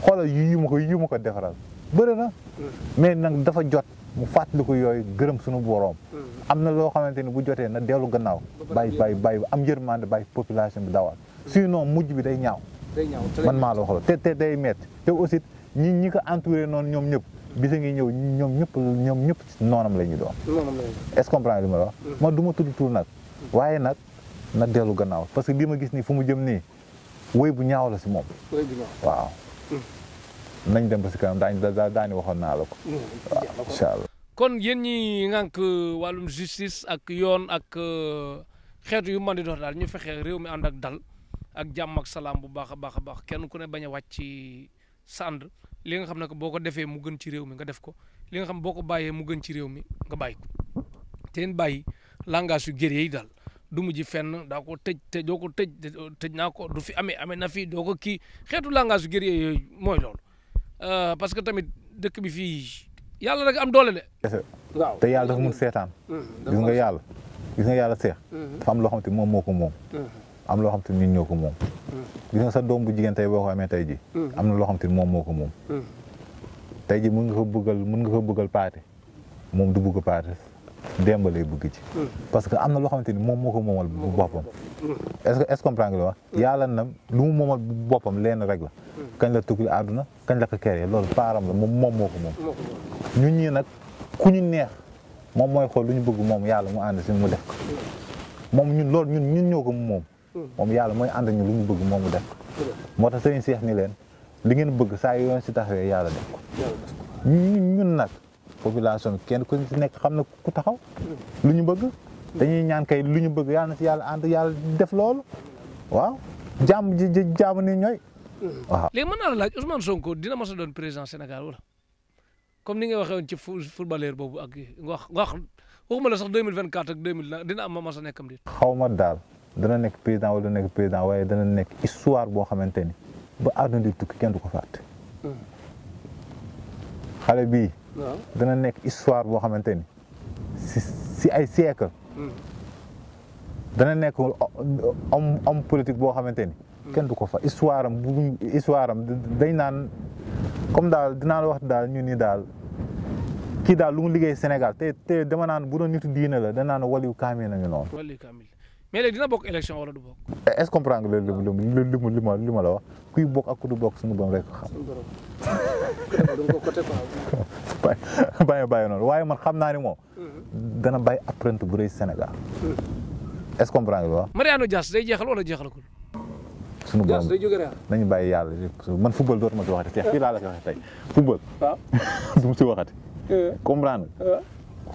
B: xoolal yu ma ko defaral bëri na. mais nag dafa jot. mu fàttaliku yooyu gërëm suñu boroom am na loo xamante ni bu jotee na dellu gannaaw bàyyi am yërmande bàyyi population bi dawal sinon mujj bi day ñaaw man maa la wax te day metti te aussi ñi ko entouré noonu ñoom ñëpp bisa ngi ñëw ñoom ñëpp noonam la ñu doon est-ce que comprendre li ma la wax man du ma tudd tur nag waaye nag na dellu gannaaw parce que li ma gis nii fu mu jëm nii woy bu ñaaw la si moom waaw nañ dem ba si kanam daañu waxoon naa la ko. waaw incha allah.
A: kon yéen ñi ngànk wàllum justice ak yoon ak xeetu yu mën di dox daal ñu fexe réew mi ànd ak dal ak jàmm ak salaam bu baax a baax kenn ku ne bañ a wàcc ci sànd li nga xam ne boo ko defee mu gën ci réew mi nga def ko li nga xam boo ko bàyyee mu gën ci réew mi nga bàyyi ko te yéen bàyyi langage yu guerrier yi daal du mujj fenn daa ko tëj te doo ko tëj naa ko du fi amee na fi doo ko kii xeetu langage yu guerrier yooyu mooy loolu. parce que tamit dëkk bi fii yàlla rek am doole de.
B: waaw te yàlla dafa mun seetaan. gis nga yàlla seex. dafa am loo xam te moom moo ko moom. am loo xam te nit ñoo ko moom. gis nga sa doom bu jigéen tey boo ko amee tey ji am na loo xam te moom moo ko moom. tey ji mën nga ko bëggal paate moom du bëgg paate Demba lay bëgg ci. parce que am na loo xamante ni moom moo ko moomal bu boppam. est-ce que comprendre nga li wax yàlla na lu mu moomal bu boppam leen rek la. kañ la tukki àdduna kañ la ko keree loolu paaram la moom moo ko moom. ñun ñii nag ku ñu neex moom mooy xool lu ñu bëgg moom yàlla mu ànd si mu def ko. moom ñun loolu ñun ñoo ko moom. moom yàlla mooy ànd ñu lu ñu bëgg moom mu def ko. moo tax sëriñ Seex ni leen li ngeen bëgg saa yoon si taxawee yàlla def ko. ñun nag. population bi kenn ku ci nekk xam na ku taxaw lu ñu bëgg dañuy ñaan kay lu ñu bëgg yàlla na si yàlla ànd yàlla def loolu waaw jàmm ni ñooy waaw.
A: léegi mën naa la laaj Ousmane Sonko dina mos a doon président Sénégal wala comme ni nga waxee woon ci footballeur boobu ak waxuma la sax 2024 ak 2000 dina am ma mos a nekkam dit
B: xaw ma daal dana nekk président wala dana nekk président waaye dana nekk histoire boo xamante ni ba àdduna di tukki kenn du ko fàtte. xale bii. dana nekk histoire boo xamante ni si ay siècle dana nekk homme politique boo xamante ni kenn du ko fa histoire am dañ naan comme daal dinaa la wax daal ñu ni daal kii daal lu mu liggéey Sénégal te dama naan bu doon nitu diine la dana naan waliyu kaamil nañu noonu.
A: waliyu kaamil mais léegi dina bokk élection wala du bokk.
B: est-ce que comprendre nga li ma la wax kuy bokk ak ku du bokk suñu borom rek xam. bàyyi noonu waaye man xam naa ni moom dana bàyyi apprenti bu rëy Sénégal est-ce que comprendre nga wax.
A: Mariano Dias day jeexal wala jeexalagul.
B: suñu borom nañu bàyyi yàlla man football dootuma si waxati fii laa la ko waxee tey football. du mu si waxati. comprendre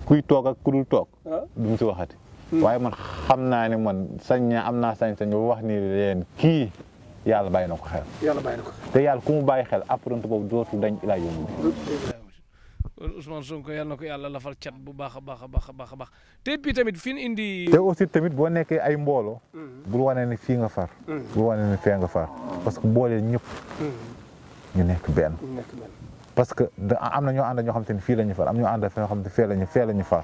B: kuy toog ak ku dul toog. du mu si waxati. waaye man xam naa ne man am naa sañ-sañ bu wax ni leen kii yàlla bàyyi na ko xel. te yàlla ku mu bàyyi xel apprenti boobu dootul dañ ilaa yomb.
A: Ousmane Sonko yàlla na ko yàlla lafal cat bu baax a baax te puis tamit fi ñu indi.
B: te aussi tamit boo nekkee ay mbooloo. bul wane ni fii nga far. bul wane ni fee nga far parce que boole ñëpp. ñu nekk benn. parce que am na ñoo ànd ñoo xam te ni fii la ñu far am ñoo ànd fee xam te fee la ñu far.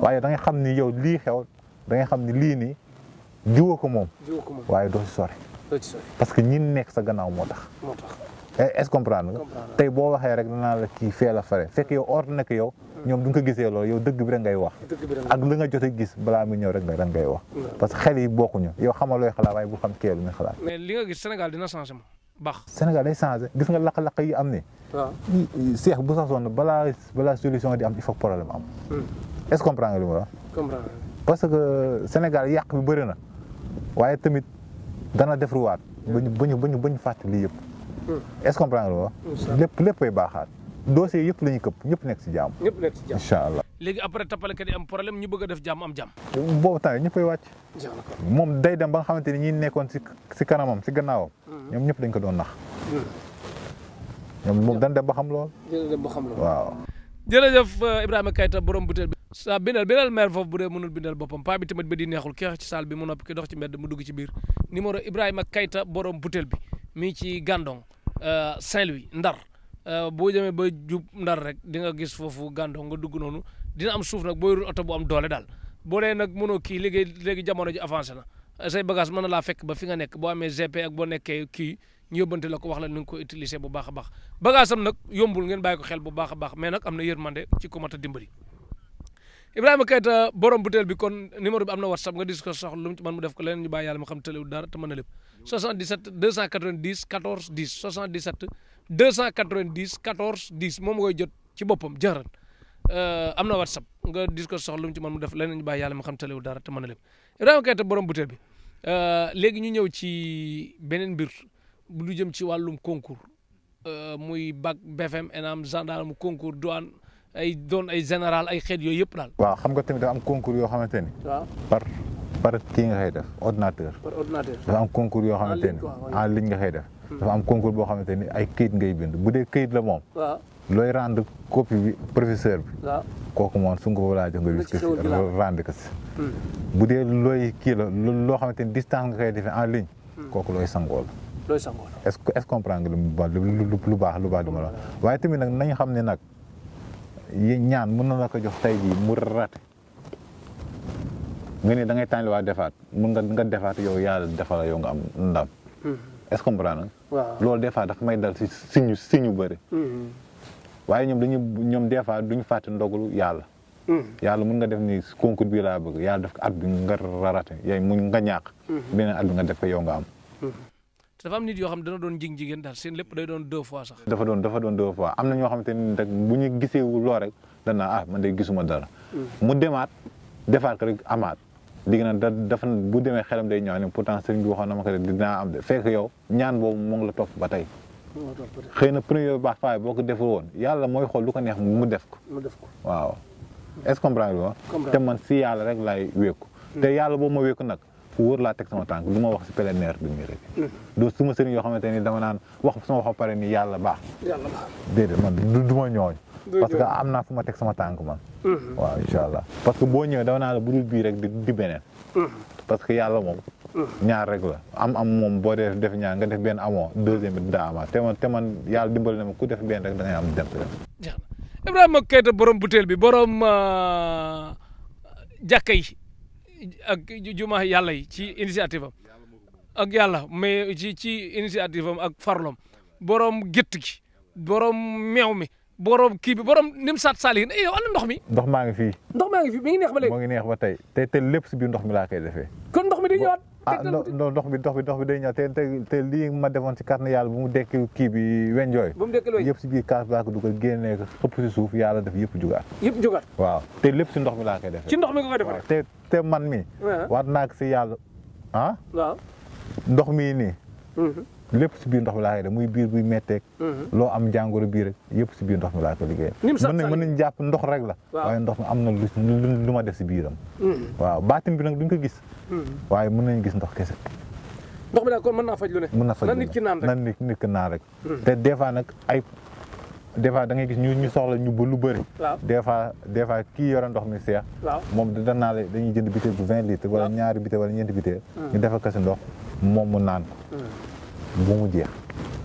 B: waaye da nga xam ni yow lii xew da nga xam ni lii nii jiwoo ko moom. waaye doo ci sori. parce que ñi nekk sa gannaaw moo tax. est-ce que comprendre nga tey boo waxee rek danaa la kii fee la fare fekk yow ordre na ko yow ñoom du nga ko gisee loolu yow dëgg bi rek ngay wax ak la nga jot a gis balaa muy ñëw rek ngay wax parce que xel yi bokkuñu yow xamal looy xalaat waaye bu xam kee lu muy xalaat.
A: mais li nga gis Sénégal dina changé moom baax.
B: Sénégal day changé gis nga laq-laq yi am ni
A: waaw
B: seex bu saxoon balaa solution di am il faut problème am. est-ce que comprendre nga li ma wax.
A: comprendre
B: parce que Sénégal yàq bi bëri na waaye tamit dana defaruwaat ba ñu fàtte lii yëpp. est-ce que comprendre nga li ma wax. léppay baaxaat. dossier yëpp la ñuy këpp ñëpp nekk si jàmm.
A: ñëpp nekk si jàmm
B: incha allah.
A: léegi après tappalekat yi am problème ñu bëgg a def jàmm am jàmm.
B: boobu tamit ñëppay wàcc. moom day dem ba nga xamante ni ñi nekkoon si kanamam si gannaawam. ñoom ñëpp dañ ko doon nax. ñoom moom dañ dem ba xam lool. waaw.
A: jërëjëf Ibrahima Keita borom butéel bi. sa bindal maire foofu bu dee mënul bindal boppam paa bi tamit ba di neexul ki ci salle bi mu noppi ki dox ci mbedd mu dugg ci biir numéro Ibrahima Keita borom butéel bi mi ci Gandon Saint-Louis Ndar. boo demee ba jub Ndar rek di nga gis foofu Gandon nga dugg noonu dina am suuf nag boo yorul oto bu am doole daal boo dee nag mënoo kii léegi jamono ji avancé na say bagage mën na laa fekk ba fi nga nekk boo amee GP ak boo nekkee kii ñu yóbbante la ko wax la ni nga ko utiliser bu baax a baax bagage am nag yombul ngeen bàyyi ko xel bu baax a baax mais nag am na yërmande ci ko mat a dimbali. Ibrahima Keita borom butéel bi kon numéro bi am na WhatsApp nga dis ko soxla lu mu ci mën mu def ko leneen ñu bàyyi yàlla mu xam tëlewul dara te mën na lépp 77 290 14 10 77 290 14 10 moom ngay jot ci boppam jërën am na WhatsApp nga dis ko soxla lu mu ci mën mu def leneen ñu bàyyi yàlla mu xam tëlewul dara te mën na lépp Ibrahima Keita borom butéel bi léegi ñu ñëw ci beneen mbir lu jëm ci wàllum concours muy bac BFM ENAM gendarme concours douane ay doon ay général ay xeet yooyu yëpp daal.
B: waaw xam nga tamit dafa am concours yoo xamante ni.
A: waaw
B: par kii nga xëy def ordinateur.
A: par ordinateur.
B: dafa am concours yoo xamante ni en ligne nga xëy def. dafa am concours boo xamante ni ay këyit ngay bind bu dee këyit la moom.
A: waaw
B: looy rendre copie bi professeur bi.
A: waaw
B: kooku moom su nga ko laa jox nga wis ko si rendre ko si. bu dee looy kii la loo xamante ni distance nga koy defee en ligne. kooku looy sangoo la.
A: looy sangoo la
B: est-ce comprendre nga lu baax lu ma la waaye tamit nag nañu xam ne nag ñaan mën na la ko jox tey jii mu rate nga ne da ngay tànn waa defaat mun nga defaat yow yàlla defal yow nga am ndam. est-ce comprendre nga.
A: waaw
B: loolu des fois dafa may dal si siñu bëri. waaye ñoom des fois duñu fàtte ndogalu yàlla. yàlla mun nga def ni concours bii laa bëgg yàlla def ko at bi nga rarate yooyu mu nga ñàkk. beneen at bi nga def ko yow nga am.
A: dafa am nit yoo xam ne dana doon jigéen daal seen lépp day doon 2 fois sax.
B: dafa doon 2 fois am na ñoo xamante ni rek bu ñu gisee loo rek danaa man de gisuma dara. mu demaat defaat ko rek amaat. léegi nag dafa bu demee xelam day ñëw ne pourtant sëriñ bi waxoon na ma ko dinaa am de fekk yow ñaan boobu moo ngi la topp ba tey. xëy na premier baax faay boo ko deful woon yàlla mooy xool lu ko neex mu def ko. waaw est-ce que comprendre nga te man si yàlla rek laay wékku. te yàlla boobu ma wékku nag fu wóor laa teg sama tànk du ma wax si plénière bi nii rek. du suma sëriñ yoo xamante ni dama naan wax sama wax pare ni yàlla baax. déedéet man du ma ñooñ. parce que am naa fu ma teg sama tànk man. waaw incha allah parce que boo ñëwee dama naa la budul bii rek di beneen. parce que yàlla moom. ñaar rek la am moom boo def ñaar nga def benn amoo deuxième bi daa amaat te man yàlla dimbali na ma ku def benn rek da ngay am dem.
A: Ibrahima Keita borom butéel bi borom jàkka yi ak juma yàlla yi ci initiative am ak yàlla mais ci initiative am ak farlom borom gétt gi borom meew mi. borom kii bi borom nim saat saali yow ana ndox mi.
B: ndox maa ngi fii.
A: ndox maa ngi fii mi ngi neex ba léegi.
B: moo ngi neex ba tey te lépp si biir ndox mi laa koy defee.
A: kon ndox mi day ñëwaat.
B: ndox bi day ñëwaat te lii ma defoon si kàttan yàlla bu mu dekk kii bi wenjooy.
A: bu mu dekk weñ
B: yëpp si biir kaas laa ko dugal génnee ko xëpp si suuf yàlla def yëpp jugaat.
A: yëpp jugaat.
B: waaw te lépp si ndox mi laa koy defee.
A: ci ndox mi nga koy defee.
B: te man mi waat naa ko si yàlla ah.
A: waaw
B: ndox mii nii. lépp si biir ndox mi laa koy def muy biir buy metteeg. loo am jàngoro biir rek yëpp si biir ndox mi laa ko liggéey. mën nañ jàpp ndox rek la. waaye ndox mi am na lu ma def si biiram. waaw baatin bi nag duñ ko gis. waaye mën nañ gis ndox kese.
A: ndox mi daal kon mën naa faj lu ne.
B: mën na faj lu ne
A: na nit ki naan rek
B: na nit ki naan rek. te des fois nag des fois da ngay gis ñu soxla ñu ba lu bëri.
A: waaw
B: des fois kii yore ndox mi seex.
A: waaw
B: moom danaa la dañuy jënd butéel bu 20 litres. wala ñaari butéel wala ñeenti butéel. ñu defal ko si ndox moom mu naan ko. bu mu jeex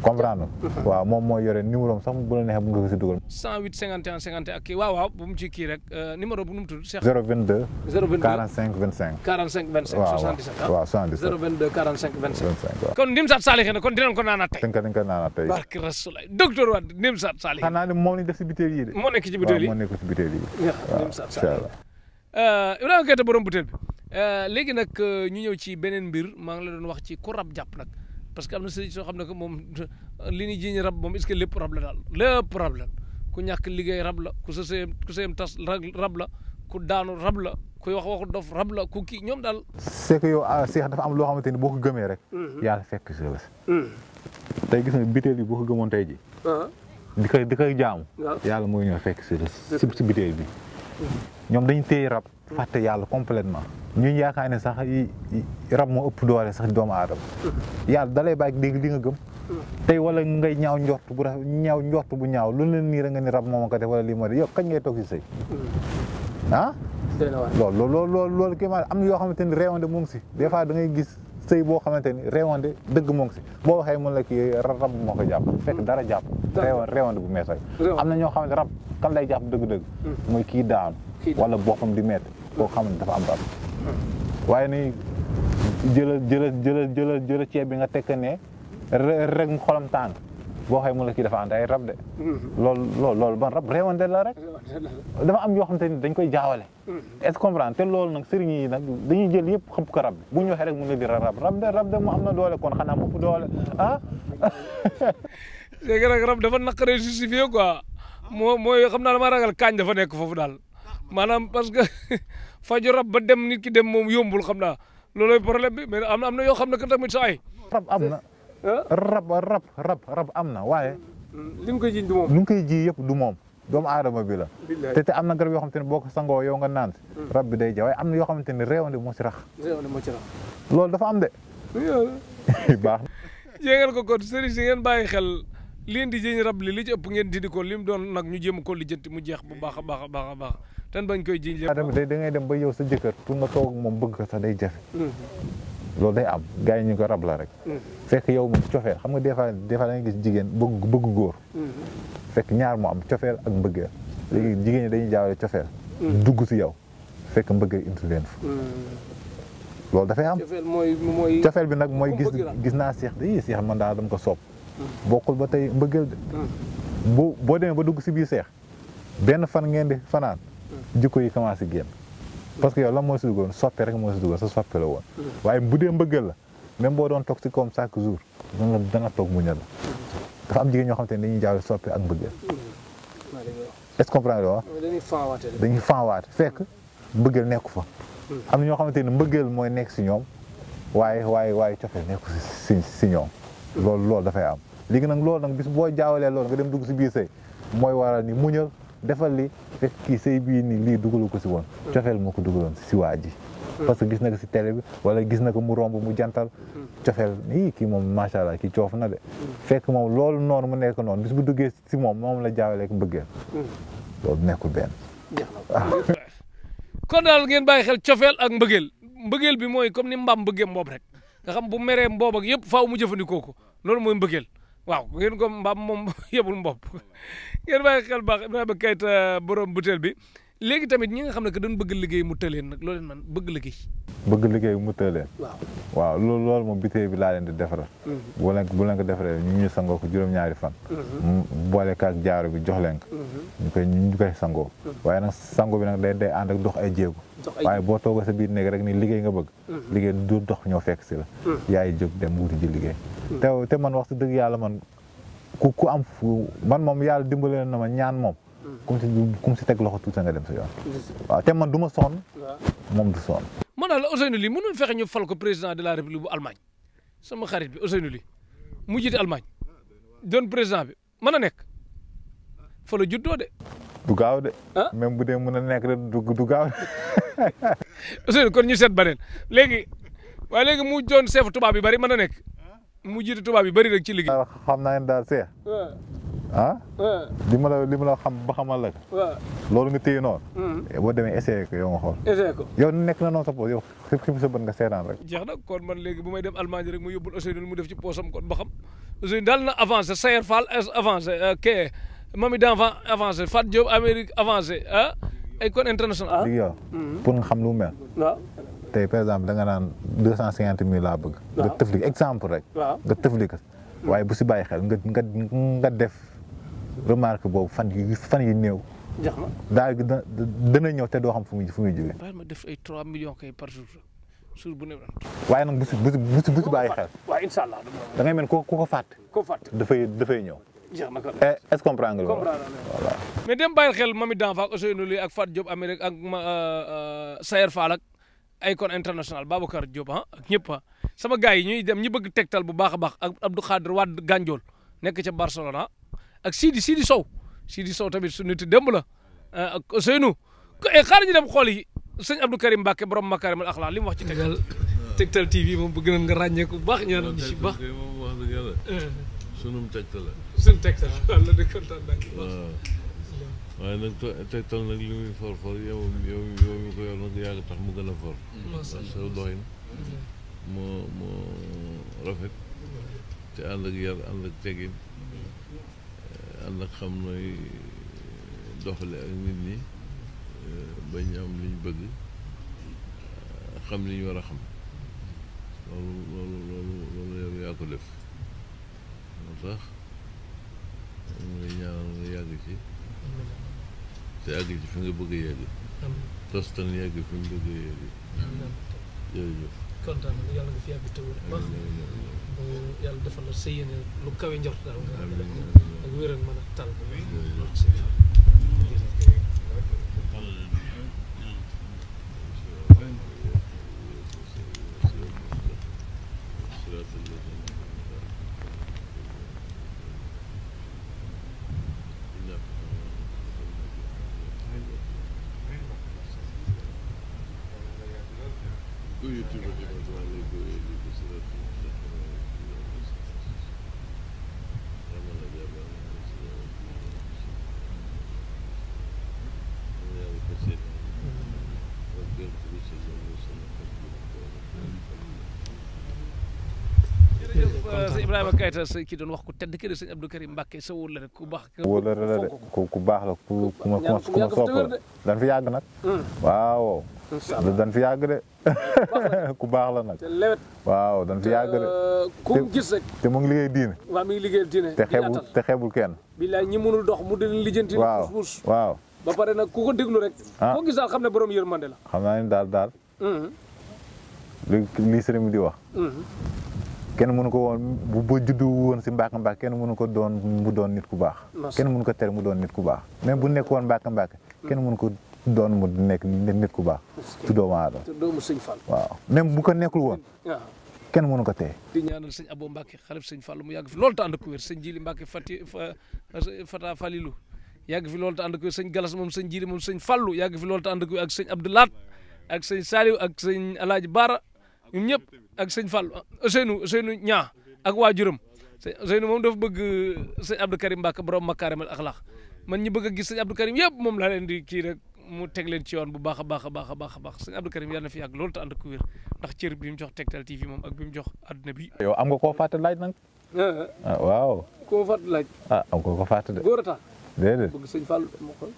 B: comprendre waaw moom mooy yore numéro am sax bu la neexee bu nga ko si dugal.
A: 108 51 50 ak kii waaw bu mu ci kii rek numéro bu nu mu tudd.
B: 022. 45 25.
A: 45 25.
B: waaw
A: 77
B: waaw 77.
A: 022 45 25.
B: 25 waaw.
A: kon Nimsaat Salih na kon dinañ ko naanaat tey.
B: dañ ko naanaat tey.
A: barke Rasulaay docteur Wade Nimsaat Salih.
B: xanaa ne moom lañ def si butéel yi de.
A: moo nekk ci butéel yi
B: moo nekk si butéel yi.
A: waaw Nimsaat Salih. Ibrahima Keita borom butéel bi léegi nag ñu ñëw ci beneen mbir maa ngi la doon wax ci ku rab jàpp nag parce que am na sëriñ soo xam ne que moom li ñuy jiñ rab moom est-ce que lépp rab la daal lépp rab la ku ñàkk liggéey rab la ku sëyam tas rab la ku daanu rab la kuy wax waxu dof rab la ku kii ñoom daal.
B: c'est que yow Cheikh dafa am loo xamante ni boo ko gëmee rek. yàlla fekk si la si. tey gis nga biteel yi boo ko gëmoon tey ji di koy jaamu. yàlla mooy ñëw fekk si la si biteel bi. ñoom dañu téye rab fàtte yàlla complètement ñun yaakaar ne sax rab moo ëpp doole sax doomu aadama. yàlla da lay bàyyi dégg li nga gëm. tey wala ngay ñaaw njort bu rafet ñaaw njort bu ñaaw lu leen nii rek nga ni rab moom ko def wala lii moo def yow kañ ngay toog si sëy ah. loolu kii maanaam am na yoo xamante ni réewande mu ngi si des fois da ngay gis sëy boo xamante ni réewande dëgg mu ngi si boo waxee mun la kii rab moo ko jàpp fekk dara jàpp réewande bu mees rek am na ñoo xamante rab kan lay jàpp dëgg-dëgg mooy kii daanu wala boppam di metti koo xam ne dafa am rab waaye ni jëlal ceeb bi nga tekk ne rek mu xolam tàng boo xëy mu la kii dafa ànd ay rab de loolu ban rab réewande la rek dafa am yoo xamante ni dañ koy jaawale est-ce que comprendre te loolu nag sëriñ yi nag dañuy jël yëpp xëpp ko rab bi bu ñu waxee rek mu ne di rab de mu am na doole kon xanaa mu ëpp doole ah
A: c'est que nag rab dafa naqaree justifié quoi mooy xam naa dama ragal kaañ dafa nekk foofu daal maanaam parce que faju rab ba dem nit ki dem moom yombul xam naa loolooy problème bi mais am na yoo xam ne que tamit saa ay
B: rab am na rab am na waaye
A: li mu koy ji du moom
B: lu mu koy ji yëpp du moom doomu aadama bi la te am na garab yoo xamante ne boo ko sangoo yow nga naan rab bi day ja waaye am na yoo xamante ne réewande moo ci rax loolu dafa am de baax na
A: jéegal ko kon sëriñ si ngeen bàyyi xel leen di jiñ rab li ci ëpp ngeen dindi ko li mu doon nag ñu jéem ko lijjanti mu jeex bu baax a baax a baax a baax ten bañ koy jiñ lépp
B: da ngay dem ba yow sa jëkkër pour nga toog moom bëgg ko sax day jafe loolu day am gars yi ñu ko rab la rek fekk yow moom cofeel xam nga des fois da ngay gis jigéen bëgg góor fekk ñaar moo am cofeel ak mbëggeel léegi jigéen ñi dañuy jaawale cofeel dugg si yow fekk mbëggeel indi leen fa loolu dafay am cofeel bi nag mooy gis naa seex man daal dama ko soob bokkul ba tey mbëggeel de boo demee ba dugg si biir seex benn fan ngeen di fanaan jikko yi commencé génn parce que yow lan moo si duggoon soppe rek moo si duggoon sa soppe la woon waaye bu dee mbëggeel la même boo doon toog si koom chaque jour dana toog muñal la dafa am jigéen ñoo xamante ne dañuy jaawle soppe ak mbëggeel est-ce que comprendre dañuy fanwaate fekk mbëggeel nekku fa am na ñoo xamante ne mbëggeel mooy nekk si ñoom waaye cofeel nekku si ñoom loolu dafay am léegi nag loolu nag bis boo jaawalee loolu nga dem dugg si biir sëy mooy waral ni muñal defal li fekk kii sëy bii nii lii dugalu ko si woon cofeel moo ko dugaloon si waa ji parce que gis na ko si télé bi wala gis na ko mu romb mu jantal cofeel kii moom macha allah kii coof na de fekk moom loolu noonu mu nekk noonu bis bu duggee si moom la jaawalee ko mbëggeel loolu nekkul benn
A: kon daal ngeen bàyyi xel cofeel ak mbëggeel bi mooy comme ni mbaam mbëggee mboob rek nga xam bu meree mboob ak yëpp faaw mu jëfandikoo ko loolu mooy mbëggeel waaw ngeen ko mbaam moom yebul mbopp ngeen bàyyi xel baax Ibrahima Keita borom butéel bi léegi tamit ñi nga xam ne que dañu bëgg liggéey mu tëleen nag loolu man bëgg liggéey mu tëleen waaw loolu moom butéel bi laa leen di defaral bu leen ko defaree ñu sangoo ko juróom-ñaari fan boole kaak jaaro bi jox leen ko ñu koy sangoo waaye nag sango bi nag day ànd ak dox ay jéego waaye boo toogoo sa biir néeg rek ni liggéey nga bëgg liggéey du dox ñoo fekk si la yaay jóg dem wuti ji liggéey te man wax si dëgg yàlla man ku am man moom yàlla dimbale na ma ñaan moom kum si teg loxo tuuti nga dem sa yoon waaw te man du ma sonn moom du sonn man daal Ousseynou Ly mënul fexe ñu fal ko président de la république bu Allemagne sama xarit bi Ousseynou Ly mu jiite Allemagne doon président bi mën a nekk fa la juddoo de
B: du gaaw de même bu dee mën a nekk de du gaaw de
A: Ousseynou kon ñu seet beneen léegi mu doon chef tubaab yi bari mën a nekk mu jiite tubaab yi bari rek ci liggéey
B: xam naa ne daal seex li ma la xam ba xamal la loolu nga téye noonu boo demee essayé ko yow nga xool yow nekk na noonu sa poos yow xib sa bët nga seetaan rek
A: jeex na kon man léegi bu may dem Allemagne rek mu yóbbul Ousseynou mu def ci poosam kon ba xam Ousseynou daal na avancé Sayer Fall avancé ke Mami d'enfant avancé Fat Diop Amérique avancé ay kon international
B: léegi yow pour nga xam lu mu mel tey par exemple da nga naan 250 000 laa bëgg nga tëfli exemple rek nga tëfli ko waaye bu si bàyyi xel nga def remarque boobu fan yi néew daal dana ñëw te doo xam fu muy jógee
A: bàyyi ma def ay 3 millions kay par jour suur bu ne
B: waaye nag bu si bàyyi xel.
A: waaw incha allah.
B: da ngay mel ku ko fàtte.
A: ko fàtte
B: dafay ñëw.
A: jeex na ko
B: est-ce que comprendre nga
A: voilà. mais dem bàyyi xel Mami Danfa ak Ousseynou Ly ak Fat Diop Amérique ak Sayer Fall ak Akon International Babacar Diop ak ñëpp sama gars yi ñuy dem ñi bëgg tegtal bu baax a baax ak Abdou Khadir Wade Gandiol nekk ca Barcelona ak Sidi Sow tamit su nit démb la ak Ousseynou xaar ñu dem xool yi sëñ Abdou Karim Mbacke borom Makarimal Akhlaq li mu wax ci Tektal TV moom bëgg nañ nga ràññee ko bu baax ñaanal ñu si baax
C: moom wax dëgg yàlla sunum tegtal la
A: suñu tegtal walla de kontaan naa ci baax
C: waaye nag tegtal nag li muy for yow mi ko yor nag yaa ngi tax mu gën a for parce que sa doxin moo rafet te ànd ak yar ànd ak tegin ànd ak xam nooy doxale ak nit ñi bañ am liñ bëgg xam li ñu war a xam loolu yow yaa ko def moo tax mu ngi ñaanal nga yàgg ci te yàgg ci fi nga bëgg a yegg tostan yàgg fi mu bëgg a yegg jërëjëf
A: kontaan na yàlla nga fi yàgg te wér baax yàlla defal la sa yéene lu kawe njort daal ak wér ak mën a tal sëñ Ibrahima Keita sa kii doon wax ku tedd ki de sëñ Abdou Karim Mbacke sa wóor la rek ku baax.
B: wóor la de ku baax la ku ma sopp la dañ fi yàgg nag. waaw. dañ fi yàgg de ku baax la nag. waaw dañ fi yàgg de.
A: ku mu gis rek.
B: te mu ngi liggéey diine.
A: waaw mi ngi liggéey diine.
B: te xeebul kenn.
A: billaay ñi mënul dox mu di lijjanti.
B: waaw waaw.
A: ba pare nag ku ko déglu rek. koo gis daal xam ne borom yërmande la.
B: xam naa ne daal. li sëriñ bi di wax. kenn mënu ko woon bu juddu woon si Mbàkke kenn mënu ko doon mu doon nit ku baax. kenn mënu ko tere mu doon nit ku baax même bu nekk woon Mbàkke kenn mënu ko doon mu nekk nit ku baax. ci doomu aadama.
A: doomu sëñ Fall.
B: waaw même bu ko nekkul woon. kenn mënu ko tee.
A: di ñaanal sëñ Abo Mbàkke xalif sëñ Fall mu yàgg fi loolu te ànd ak wér sëñ Jili Mbàkke Fata Falilu yàgg fi loolu te ànd ak wér sëñ Galas moom sëñ Jili moom sëñ Fallu yàgg fi loolu te ànd ak wér ak sëñ Abdoulaat ak sëñ Saliou ak sëñ Alaaji Baara ñun ñëpp ak sëñ Fall Ousseynou ñaa ak waajuram Ousseynou moom dafa bëgg sëñ Abdou Karim Mbacke borom Makarimal Akhlaq man ñi bëgg a gis sëñ Abdou Karim yëpp moom laa leen di kii rek mu teg leen ci yoon bu baax a baax a baax a baax a baax sëñ Abdou Karim yàlla na fi yàgg loolu te ànd ak wér ndax cër bi mu jox Tektal TV moom ak bi mu jox àdduna bi.
B: yow am nga koo fàtte laaj nag. waaw.
A: koo fàtte laaj.
B: am nga ko fàtte de.
A: góor a tax.
B: déedéet
A: bëgg sëñ Fall ma xool.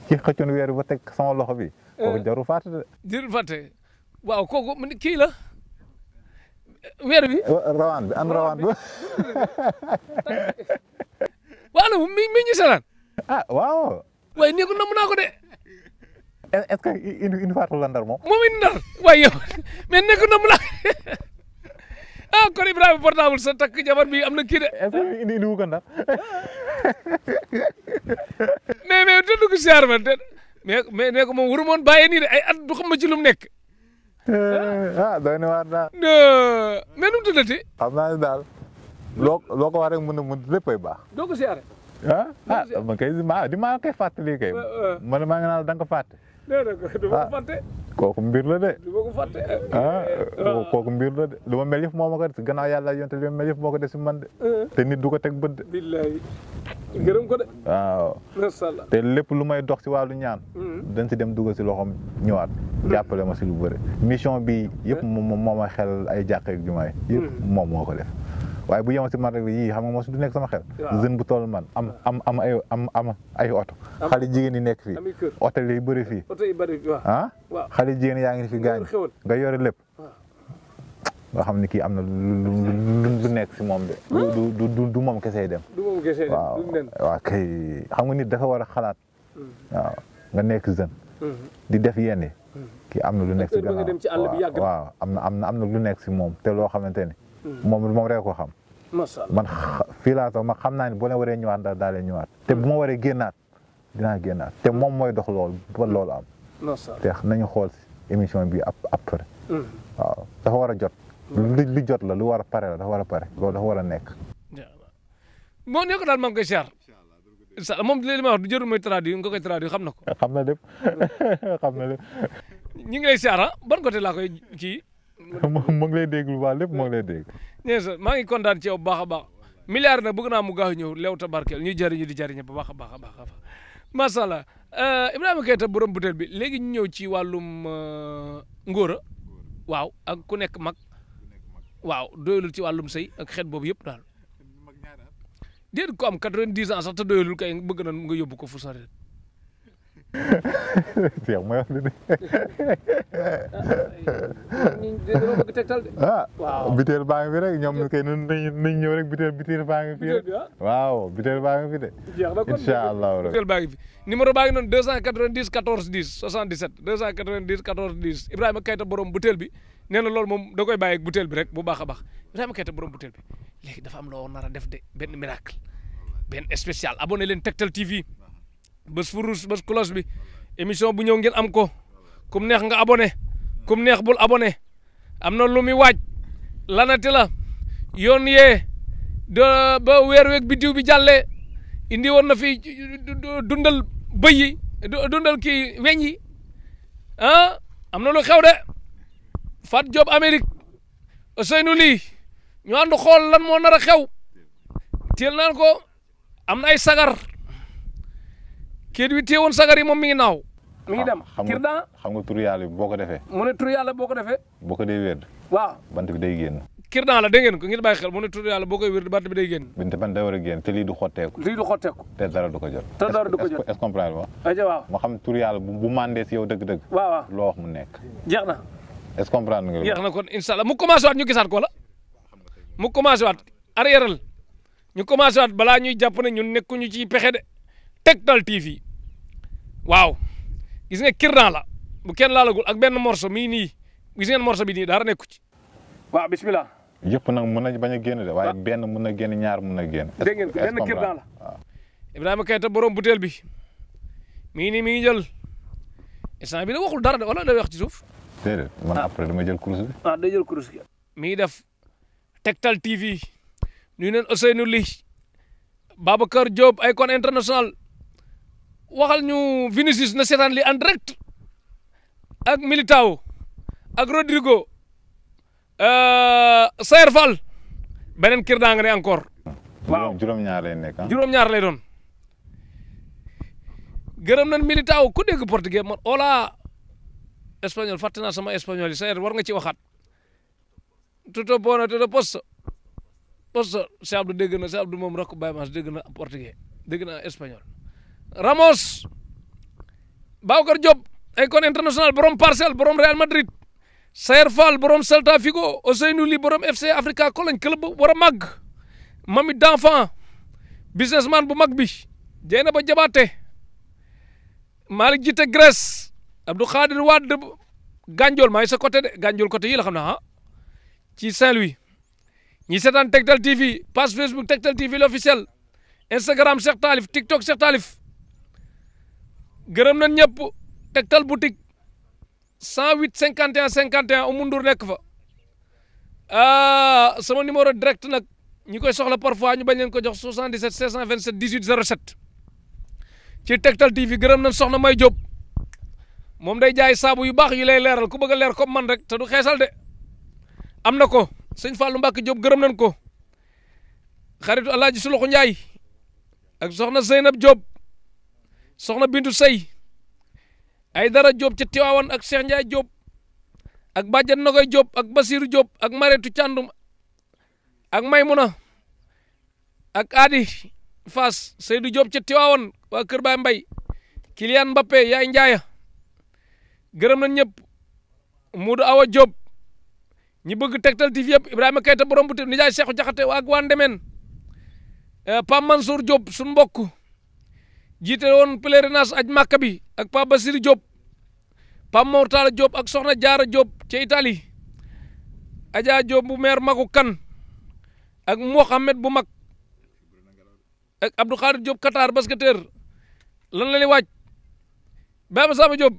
B: ki xëccoon weer bi ba teg sama loxo bi. kooku jarul fàtte de.
A: jarul fàtte waaw kooku kii la. weer bi
B: rawaan bi rawaan bi.
A: waaw mi ñu selaan.
B: waaw.
A: waaye nii ko namm naa ko de.
B: est-ce que indi fàttal la ndar moom.
A: moom indi ndar waaye yow mais nekk namm naa kon Ibrahima portable sa takk jabar bi am na kii de.
B: est-ce que indi wu ko ndar.
A: mais te dugg siyaar ma mais ne ko moom waru moon bàyyee nii de ay at du xam ma ci lu mu nekk.
B: doy na waar daal.
A: mais nu mu tuddati.
B: xam naa ne daal loo ko wax rek mën léppay baax.
A: doo ko siyaare.
B: man kay di maa koy fàttali kay. man maa ngi naan da nga ko fàtte.
A: déedéet du ma ko fàtte.
B: kooku mbir la de.
A: du ma ko fàtte.
B: kooku mbir la de lu ma mel yëpp moo ma ko def gannaaw yàlla yonte li ma mel yëpp moo ko def si man de. te nit du ko teg bët de.
A: billahi gërëm ko de.
B: waaw.
A: macha allah
B: te lépp lu may dox si wàllu ñaan. dañ si dem dugal si loxoom ñëwaat. jàppale ma si lu bëri. mission bi yëpp moom moo ma xel ay jàkk ak jumaay. yëpp moom moo ko def. waaye bu yemoon si man rek yii xam nga mosu du nekk sama xel. jeune bu toll man am ay oto. xale jigéen yi nekk fii. oto yi bëri fii.
A: oto yi bëri fii waaw.
B: xale jigéen yaa ngi fi gaañ. nga yore lépp. nga xam ni kii am na lu nekk si moom de. du moom kese dem.
A: du moom kese dem
B: waaw kay xam nga nit dafa war a xalaat. waaw nga nekk jeune. di def yenn kii am na lu nekk si
A: nga dem ci àll bi yàgg
B: waaw am na lu nekk si moom te loo xamante ni moom rek ko xam
A: macha allah
B: man fii laa toog ma xam naa ne boo leen waree ñëwaat daal leen ñëwaat te bu ma waree génnaat dinaa génnaat te moom mooy dox loolu ba loolu am te nañu xool émission bi après waaw dafa war a jot li jot la lu war a pare la dafa war a pare loolu dafa war a nekk
A: moo nekk daal maa ngi koy siyaar moom li ma wax du jërul mooy traduire nga koy traduire xam na ko
B: xam na lépp xam na lépp
A: ñu ngi lay siyaar ban côté laa koy kii
B: mu ngi lay dégg lu baax lépp mu ngi lay dégg
A: maa ngi kontaan ci yow bu baax a baax milliard nag bëgg naa mu gaaw ñëw leew ta barkeel ñuy jëriñu di jëriñe bu baax a baax a baax macha allah Ibrahima Keita borom butéel bi léegi ñu ñëw ci wàllum ngóora waaw ak ku nekk mag waaw doyalul ci wàllum sëy ak xeet boobu yëpp daal déedéet ko am 90 ans sax te doyalul kay bëgg na nga yóbbu ko fu sori
B: Cheikh mooy wax li
A: dama bëgg tegtal de
B: waaw biteel baa ngi fi rek ñoom kay nañ ñëw rek biteel baa ngi fi rek waaw biteel baa ngi fi de incha allah
A: biteel baa ngi fi numéro baa ngi noonu 290 14 10 77 290 14 10 Ibrahima Keita borom butéel bi nee na loolu moom da koy bàyyi ak butéel bi rek bu baax a baax Ibrahima Keita borom butéel bi léegi dafa am loo nar a def de benn miracle benn spécial abonné leen Tektal TV bés furus bés cloche bi émission bu ñëw ngeen am ko kum neex nga abonné kum neex bul abonné am na lu muy waaj lanati la yoon yee ba weer weeg biddiw bi jàllee indi woon na fi dundal bëy yi dundal kii weñ yi am na lu xew de Fat Diop Amérique Ousseynou Ly ñu ànd xool lan moo nar a xew teel naan ko am na ay sagar kii bi téewoon sagar yi moom mi ngi naaw. mi ngi dem kirdan
B: xam nga tur yàlla bi boo ko defee.
A: mu ne tur yàlla boo ko defee.
B: boo ko dee wér.
A: waaw
B: bant bi day génn.
A: kirdan la dégg ngeen ko ngeen bàyyi xel mu ne tur yàlla boo koy wér bant bi day génn.
B: bint ban day war a génn te lii du xotteeku.
A: lii du xotteeku.
B: te dara du ko jot.
A: te dara du ko jot
B: est-ce que comprendre ma.
A: ayca waaw
B: ma xam tur yàlla bu mandee si yow dëgg-dëgg.
A: waaw waaw
B: loo wax mu nekk.
A: jeex na.
B: est-ce que comprendre nga.
A: jeex na kon incha allah mu commencé waat ñu gisaat ko la mu commencé waat arrièreal ñu commencé waat balaa ñuy jàpp ne ñun nekkuñu ci pexe de Tektal TV waaw gis nga kirdan la bu kenn laalagul ak benn morceau mii nii gis ngeen morceau bi nii dara nekku ci waaw bismillah
B: yëpp nag mën na bañ a génn de waaye benn mën na génn ñaar mën na génn.
A: dégg ngeen ko benn kirdan la waaw. Ibrahima Keita borom butéel bi mii nii mi ngi jël instant bi da waxul dara de wala day wax ci suuf.
B: déedéet man après dama jël kurus bi.
A: ah day jël kurus gi. mi ngi def Tektal TV ñu neen Ousseynou Ly Babacar Diop Icon International waxal ñu Vinicius na seetaan li en direct ak Militao ak Rodrigo Sayer Fall beneen kir daa nga ne encore.
B: waaw juróom-ñaar lay nekk ah.
A: juróom-ñaar lay doon gërëm nañ Militao ku dégg portugais man hola espagnol fàtte naa sama espagnol yi Sayer war nga ci waxaat tutto buono tutto posto Cheikh Abdou dégg na Cheikh Abdou moom rakk Baye Mass dégg na portugais dégg na espagnol Ramos Babacar Diop Icon International borom Parcelles borom Real Madrid Sayer Fall borom Celta Vigo Ousseynou Ly borom FC Africa Cologne club war a màgg Mami d'enfant businessman bu mag bi Dieynaba Diabaté Malick Jité Grèce Abdou Khadir Wade Gandiol maa ngi sa côté de Gandiol côté yi la xam na ci Saint-Louis ñi seetaan Tektal TV page Facebook Tektal TV l'officiel Instagram Cheikh Talif TikTok Cheikh Talif gërëm nañ ñëpp Tektal boutique 108 51 51 Oumou Ndour nekk fa sama numéro direct nag ñi koy soxla parfois ñu bañ leen ko jox 77 627 18 07 ci Tektal TV gërëm nañ soxna May Diop moom day jaay saabu yu baax yu lay leeral ku bëgg a leer comme man rek te du xeesal de am na ko sëñ Fallou Mbacke Diop gërëm nañ ko xaritu Alaaji Suluxu Njaay ak soxna Zeynab Diop soxna Bintu Sey ay dara Diop ca Tiwaawan ak Cheikh Ndiaye Diop ak Badiane Nogoy Diop ak Basiru Diop ak Mareetu Càndum ak Maymuna ak Adi Fass Seydou Diop ca Tiwaawan waa Kër Baay Mbay Kylian Mbappé yaay Njaaya gërëm nañ ñëpp Modou Awa Diop ñi bëgg Tektal TV yëpp Ibrahima Keita borom bu nijaay Cheikhou Diakhaté ak waa Ndemeen Pam Mansour Diop suñu mbokk jiite woon pèlerinage aj Makka bi ak Pape Basir Diop Pam Mor Talla Diop ak Soxna Jaara Diop ca Italie Adja Diop bu maire Magu Kan ak Mohamed bu mag ak Abdou Khadir Diop Qatar basketteur lan la ñuy waaj Baye Massamba Diop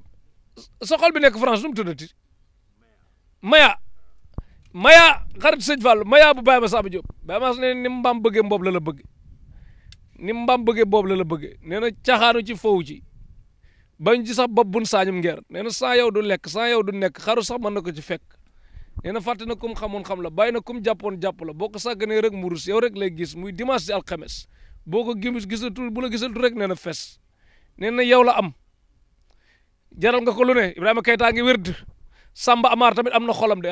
A: soxal bi nekk France nu mu tuddati Maya xarit sëñ Fall Maya bu Baye Massamba Diop Baye Mass ne ni mbaam bëggee mboob la bëgg ni mbaam bëggee boobu la bëgg nee na caxaanu ci foowu ci bañ ci sax bopp bun saañum ngeer nee na saa yow du lekk saa yow du nekk xaru sax mën na ko ci fekk nee na fàtte na kum xamoon xam la bàyyi na kum jàppoon jàpp la boo ko sàgganee rek mu rus yow rek lay gis muy dimanche ci alxames boo ko gisatul bu la gisatul rek nee na fes nee na yow la am jaral nga ko lu ne Ibrahima Keita ngi wérd Samba Amar tamit am na xolam de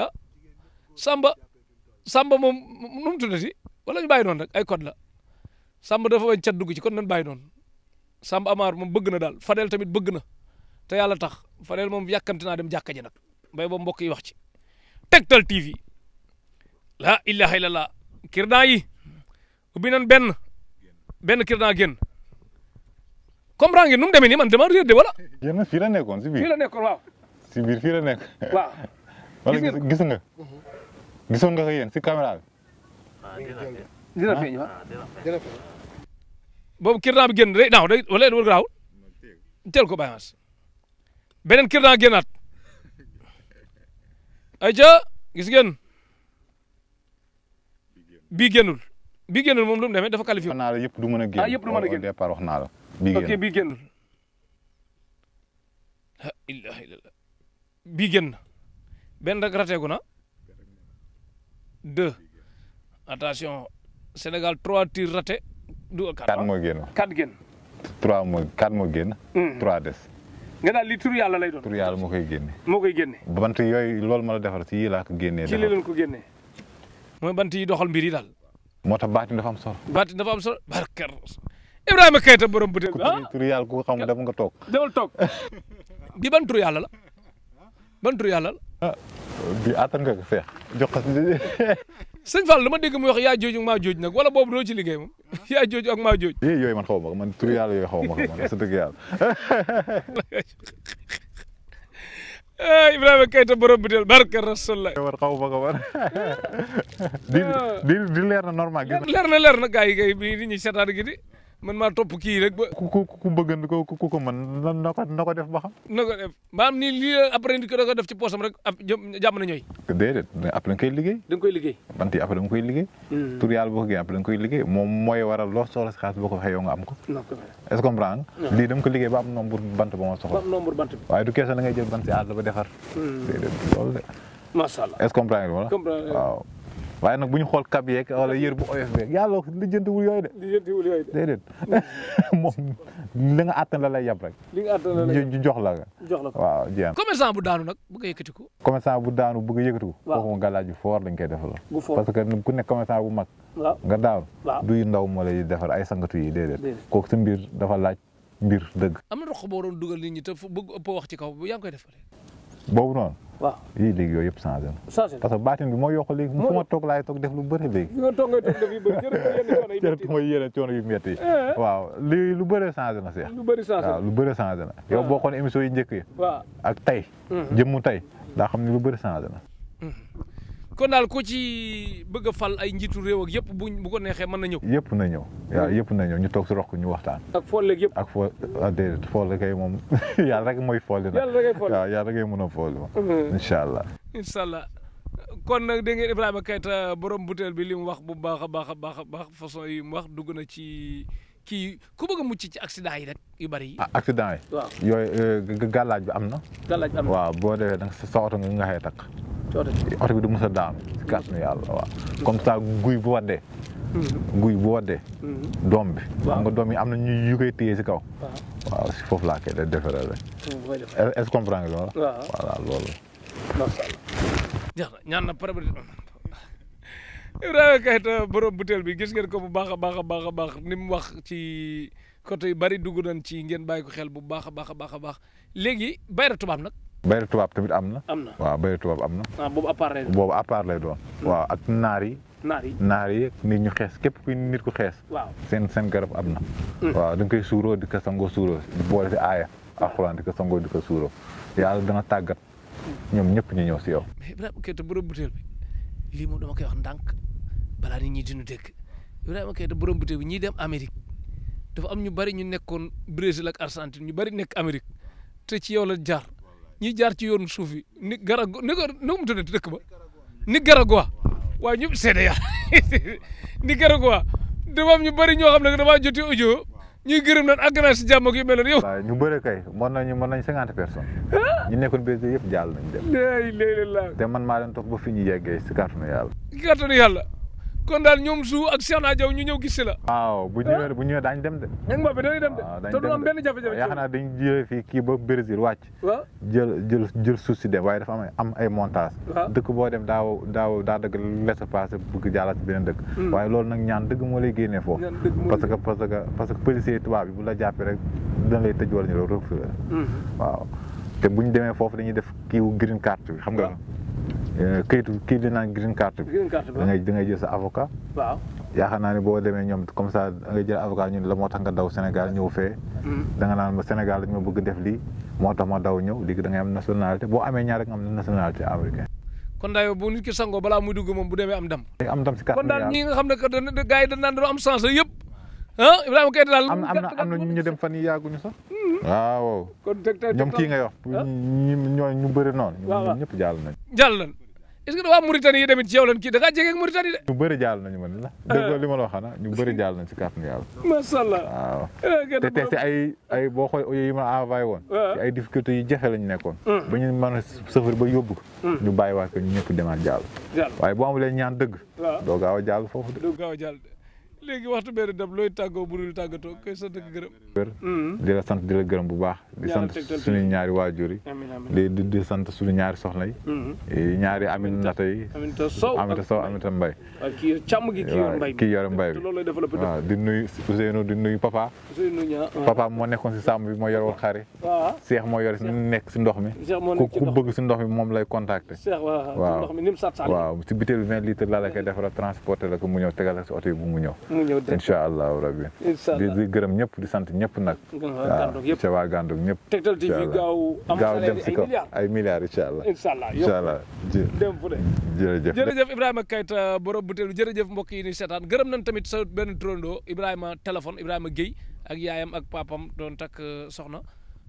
A: Samba moom nu mu tuddati wala ñu bàyyi noonu rek ay code la Samba dafa bañ cat dugg ci kon nañ bàyyi noonu Samba Amar moom bëgg na daal Fadel tamit bëgg na te yàlla tax Fadel moom yàkkamti naa dem jàkka ji nag mbay boobu mbokk yi wax ci Tektal TV la ilaha illallah kirdan yi ubbi nañ benn kirdan génn comprendre ngeen nu mu demee nii man dama réer de wala.
B: génn fii la nekkoon si biir
A: fii la nekkoon waaw.
B: si biir fii la nekk.
A: waaw.
B: wala gis nga. gisoon nga ko yéen si caméra bi.
A: dina feeñ waaw dina feeñ. boobu kirdan bi génn day naaw day wala day gaaw teel ko bàyyi mas beneen kirdan génnaat ayca gis ngeen bii génnul moom lu mu demee dafa qualifié.
B: wax naa la yëpp du mën a génn.
A: yëpp du mën a génn
B: au départ wax naa la.
A: ok bii génnul la ilaha illallah bii génn benn rek rateegu na 2 attention Sénégal 3 tirs ratés.
B: 4 moo génn.
A: 4 génn.
B: 4 moo génn. 3 des.
A: nga daal li tur yàlla lay doon.
B: tur yàlla moo koy génne.
A: moo koy génne.
B: bant yooyu loolu ma la defar si yii laa ko génnee.
A: ci li leen ko génnee. mooy bant yi doxal mbir yi daal.
B: moo tax baatin dafa am solo.
A: baatin dafa am solo barkar Ibrahima Keita borom butéel bi ah.
B: tur yàlla ku ko xam dem nga toog.
A: demal toog bi ban tur yàlla la ban tur yàlla la.
B: ah bi attan nga ko seex jox ko.
A: sëñ Fall dama dégg muy wax yaa jooju ak maa jooju nag wala boobu doo ci liggéey moom yaa jooju ak maa jooju.
B: yooyu man xaw ma ko man tur yàlla yooyu xaw ma ko man sa dëgg yàlla.
A: Ibrahima Keita borom butéel barka rasulullah.
B: war xaw ma ko man. di leer na normal.
A: leer na gars yi kay bi nit ñi seetaan gi di man maa topp kii rek ba.
B: ku bëgg ku ko mën na ko def ba xam.
A: na ko def maanaam ni lii après nit ko da ko def ci poosam rek jàmm na ñooy.
B: déedéet après da nga koy liggéey.
A: da nga koy liggéey.
B: bant yi après da nga koy liggéey. tur yàlla boo ko génnee après da nga koy liggéey moom mooy waral loo soxla si xaalis boo ko waxee yow nga am ko. est-ce que comprendre nga. lii dama ko liggéey ba am nombre bant ba ma soxla.
A: ba am nombre bant bi.
B: waaye du question da ngay jël bant si àll ba defar. déedéet loolu de.
A: macha allah
B: est-ce que comprendre nga wala. waaw. waaye nag bu ñu xool kab yeeg wala yër bu oyof beeg yàlla lijjantiwul yooyu de.
A: lijjantiwul yooyu de.
B: déedéet moom li nga àttan la lay yab rek.
A: li nga àttan la lay
B: jox la nga.
A: jox la ko
B: waaw jeex
A: commerçant bu daanu nag bëgg a yëkkatiku.
B: commerçant bu daanu bëgg a yëkkatiku.
A: waaw
B: kooku moom gàllaaj bu fort lañ koy defal.
A: bu fort
B: parce que ku nekk commerçant bu mag.
A: waaw
B: nga daanu.
A: waaw
B: duy ndaw moo lay defar ay sangatu yi déedéet. kooku sa mbir dafa laaj mbir dëgg.
A: am na roq boo doon dugal nit ñi te bëgg ëpp wax ci kaw bu yaa ngi koy def.
B: boobu noonu.
A: waaw
B: yii léegi yooyu yëpp changé na.
A: changé na
B: parce que baatin bi moo yokk léegi fu ma toog laay toog def lu bëri léegi.
A: fi nga toog ngay toog def yu bëri
B: jërëjëf mooy yenn coono yu métti yi. waaw lii lu bëri changé na Cheikh.
A: lu bëri changé na
B: waaw lu bëri changé na. yow boo xoolee émission yi njëkk yi.
A: waaw ak
B: tey. jëmmu tey daa xam ne lu bëri changé na.
A: kon daal ku ci bëgg a fal ay njiitu réew ak yëpp bu ko neexee mën na ñëw.
B: yëpp na ñëw. waaw yëpp na ñëw ñu toog si roq ñu waxtaan.
A: ak fool léegi yëpp.
B: ak fool déedéet fool kay moom yàlla rek mooy fool dina.
A: yàlla rek ay fool
B: waaw yàlla rek ay mën a fool moom. incha allah.
A: incha allah kon nag dégg ngeen Ibrahima Keita borom butéel bi li mu wax bu baax a baax a baax a baax façon yi mu wax dugg na ci kii ku bëgg a mucc ci accident yi rek yu bari yi.
B: accident yi.
A: waaw
B: yooyu gàllaaj bi am na.
A: gàllaaj bi am na
B: waaw boo defee da nga sa oto nga xëy takk. oto bi du mos a daanu si kàttanu yàlla waaw. comme ça guy bu waddee. guy bu waddee. doom bi. xam nga doom yi am na ñu koy téye si kaw. waaw si foofu laa koy defaree rek. est-ce que comprendre nga loolu.
A: waaw
B: voilà loolu.
A: macha allah. jeex na ñaan na pare Ibrahima Keita borom butéel bi gis ngeen ko bu baax a baax a baax a baax ni mu wax ci côté yu bari dugg nañ ci ngeen bàyyi ko xel bu baax a baax a baax a baax léegi bayra tubaab nag.
B: bayra tubaab tamit am na.
A: am na
B: waaw bayra tubaab am na.
A: ah boobu à part lay doon.
B: boobu à part lay doon. waaw ak naar yi. naar yi nit ñu xees képp kuy nit ku xees.
A: waaw
B: seen garab am na. waaw da nga koy suuroo di ko sangoo suuroo di boole si aaya. alxuraan di ko sangoo di ko suuroo yàlla dana tàggat ñoom ñëpp ñu ñëw si yow.
A: mais Ibrahima Keita borom butéel bi lii moom dama koy wax ndànk balaa nit ñi dinu dégg Ibrahima Keita borom butéel bi ñiy dem Amérique dafa am ñu bari ñu nekkoon Brésil ak Argentine ñu bari nekk Amérique te ci yow la jaar ñi jaar ci yoonu suuf yi ni Garago ni ko nu mu tuddati dëkk ba Nicaragua waaw ñu seede ya Nicaragua dafa am ñu bari ñoo xam ne damaa joti audio ñuy gërëm naan àgg naa si jàmm ak yu mel noonu yow.
B: waaw ñu bëre kay mën nañ 50 personnes. ñu nekkoon Brésil yëpp jàll nañ dem.
A: léeg-léeg
B: te man maa leen topp ba fi ñu yeggee si kàttanu yàlla.
A: kàttanu yàlla kon daal ñoom su ak Cheikh Naa Diaw ñu ñëw gis si la.
B: waaw bu ñëwee daañu dem de.
A: ña nga dañuy dem de.
B: waaw
A: te du am benn jafe-jafe.
B: yaakaar naa dañu jëlee fii kii ba Brésil wàcc.
A: waaw
B: jël suuf si dem waaye dafa am ay montage. dëkk boo dem daa dëgg laissez-passer bëgg jàllal si beneen dëkk. waaye loolu nag ñaan dëgg moo lay génnee foofu. parce que policier tubaab bi bu la jàppee rek dina lay tëj wala ñu la refusé. waaw te bu ñu demee foofu dañuy def kiiwu green card bi xam nga. kii di naan green card bi. da ngay jël sa avocat.
A: waaw
B: yaakaar naa ne boo demee ñoom comme ça da ngay jël avocat ñun la moo tax nga daw Sénégal ñëw fee. da nga naan ma Sénégal dañu ma bëgg def lii moo tax ma daw ñëw léegi da ngay am nationalité boo amee ñaar rek nga am nationalité américaine.
A: kon daal yow bu nit ki sangoo balaa muy dugg moom bu demee am ndam.
B: am ndam si kàttan
A: kon daal ñi nga xam ne que gars yi dañ naan dañoo am chance yëpp Ibrahima Keita daal.
B: am na ñu dem fan yii yàgguñu sax. waaw.
A: kon
B: ñoom kii ngay wax. ñu bëri noonu. ñoom ñëpp jàll nañu.
A: jàll nañ est-ce que da waa Mauritanie yi tamit ci yow lan kii da ngaa jege ak Mauritanie de.
B: ñu bëri jàll nañu man la. dëgg li ma la wax xanaa ñu bëri jàll nañ si kàttanu yàlla.
A: macha allah
B: waaw. te si ay boo xoolee audio yi ma envoyé woon. ci ay difficultés yu jafe lañu nekkoon. ba ñu mën a sëfër ba yóbbu ko. ñu bàyyiwaat ko ñu ñëpp demaat jàll. waaye boo amulee ñaan dëgg. doo gaaw a jàll foofu de.
A: doo gaaw a jàll de léegi waxtu benn dem looy tàggoo bu dul tàggatoo koy sant ak gërëm.
B: di la sant di la gërëm bu baax. di sant suñu ñaari waajur yi. di sant suñu ñaari soxna yi. ñaari Aminata yi. Aminata Sow Aminata Mbaye.
A: waaw kii càmm gi
B: kii yore mbay bi.
A: loolu lay développé
B: waaw di nuyu Ousseynou di nuyu papa. papa moo nekkoon si sàmm bi moo yor woon xari.
A: waaw
B: Cheikh moo yor si nekk si ndox mi. ku bëgg si ndox mi moom lay contacter.
A: waaw
B: waaw si bitéel 20 litres la koy defara transporter la ko mu ñëw tegal si oto yi bu mu ñëw. incha allahu rabbi di gërëm ñëpp di sant ñëpp nag. waaw ca waa Gàndog ñëpp.
A: Tektal TV gaaw
B: dem si kaw ay milliards incha allah.
A: dem fu de jërëjëf Ibrahima Keita borom butéelu jërëjëf mbokk yi ni seetaan gërëm nañ tamit sa benn turandoo Ibrahima téléphone Ibrahima Guèye ak yaayam ak papam doon takk soxna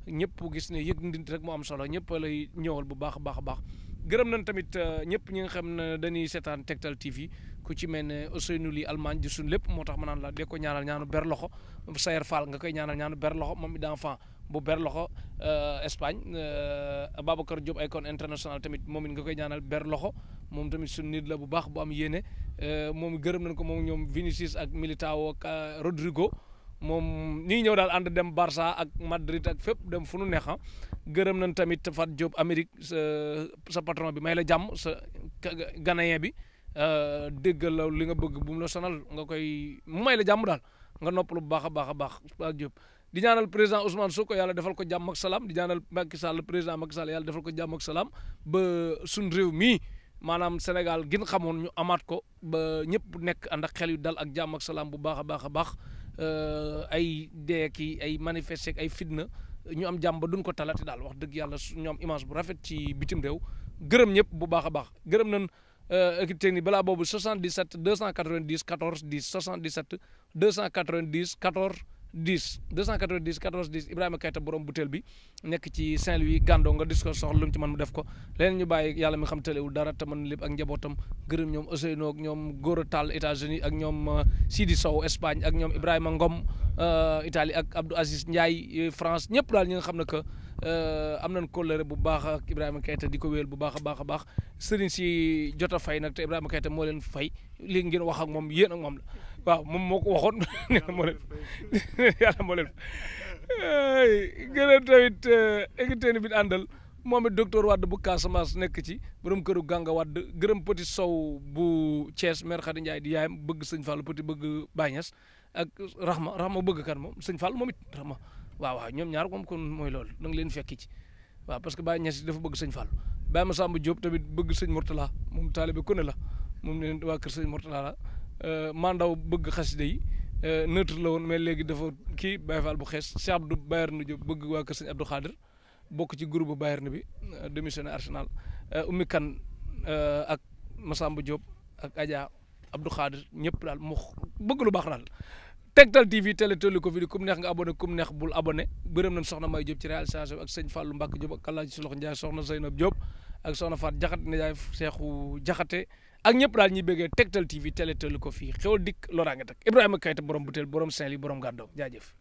A: ñëpp gis ne yëg ndint rek moo am solo ñëpp lay ñëwal bu baax a baax a baax gërëm nañ tamit ñëpp ñi nga xam ne dañuy seetaan Tektal TV ku ci mel ne Ousseynou Ly Allemagne di suñ lépp moo tax ma naan la de ko ñaanal ñaanu ber loxo Sayer Fall nga koy ñaanal ñaanu ber loxo moom d'enfant bu ber loxo Espagne Babacar Diop Icon international tamit moom it nga koy ñaanal ber loxo moom tamit suñ nit la bu baax bu am yéene moom gërëm nañ ko moom ñoom Vinicius ak Militao ak Rodrigo moom ñi ñëw daal ànd dem Barça ak Madrid ak fépp dem fu nu neex gërëm nañ tamit Fat Diop Amérique sa patron bi may la jàmm sa Ghanéen bi déggal la li nga bëgg bu mu la sonal nga koy mu may la jàmm daal nga noppalu bu baax a baax a baax Fat Diop di ñaanal président Ousmane Sonko yàlla defal ko jàmm ak salaam di ñaanal Macky Sall président Macky Sall yàlla defal ko jàmm ak salaam ba suñ réew mii maanaam Sénégal gin xamoon ñu amaat ko ba ñëpp nekk ànd ak xel yu dal ak jàmm ak salaam bu baax a baax a baax ay dee ki ay manifester ay fitna ñu am jàmm ba duñ ko talati daal wax dëgg yàlla ñoom image bu rafet ci bitim réew gërëm ñëpp bu baax a baax gërëm nañ équipe technique balaa boobu 77 290 14 10 77 290 14 10 290 14 10 Ibrahima Keita borom butéel bi nekk ci Saint-Louis Gando nga dis ko soxla lu mu ci mën mu def ko leneen ñu bàyyi yàlla mi xam tëlewul dara te mën lépp ak njabootam gërëm ñoom Ousseynou ak ñoom Gora Tall États-Unis ak ñoom Sidi Sow Espagne ak ñoom Ibrahima Ngom Italie ak Abdou Aziz Ndiaye France ñëpp daal ñi nga xam ne que am nañ kóllëre bu baax ak Ibrahima Keita di ko wéyal bu baax a baax a baax sëriñ si jot a fay nag te Ibrahima Keita moo leen fay léegi ngeen wax ak moom yéen ak moom la waaw moom moo ko waxoon nee na moo leen yàlla moo leen gërëm tamit équipe bi àndal moom it docteur Wade bu Casamance nekk ci borom këru Ganga Wade gërëm Petit Sow bu Thiès maire Khady Ndiaye di yaayam bëgg sëñ Fall Petit bëgg Bagnès ak Rahma bëgg kan moom sëñ Fall moom it Rahma waaw ñoom ñaar moom kon mooy loolu da nga leen fekki ci waaw parce que Bagnès dafa bëgg sëñ Fall Baye Massamba Diop tamit bëgg sëñ Mourtala moom taalibe ku ne la moom leen waa kër sëñ Mourtala la Mandaw bëgg xasida yi neutre la woon mais léegi dafa kii Baye Fall bu xees Cheikh Abdou Bayern Diop bëgg waa kër sëñ Abdou Khadir bokk ci groupe Bayern bi démissionné Arsenal Oumy Kane ak Massamba Diop ak Adja Abdou Khadir ñëpp daal mu bëgg lu baax daal Tektal TV télé tollu ko fi di kum neex nga abonné kum neex bul abonné gërëm nañ soxna May Diop ci réalisation ak sëñ Fallou Mbacke Diop ak Alaaji Solox Ndiaye soxna Zeynab Diop ak soxna Faat Jaxate Ndiaye Seexu Jaxate ak ñëpp daal ñuy bëggee Tektal TV télé tollu ko fii xewal dikk loraa nga tak Ibrahima Kayta borom butéel borom Saint-Louis borom gàddoog jaajëf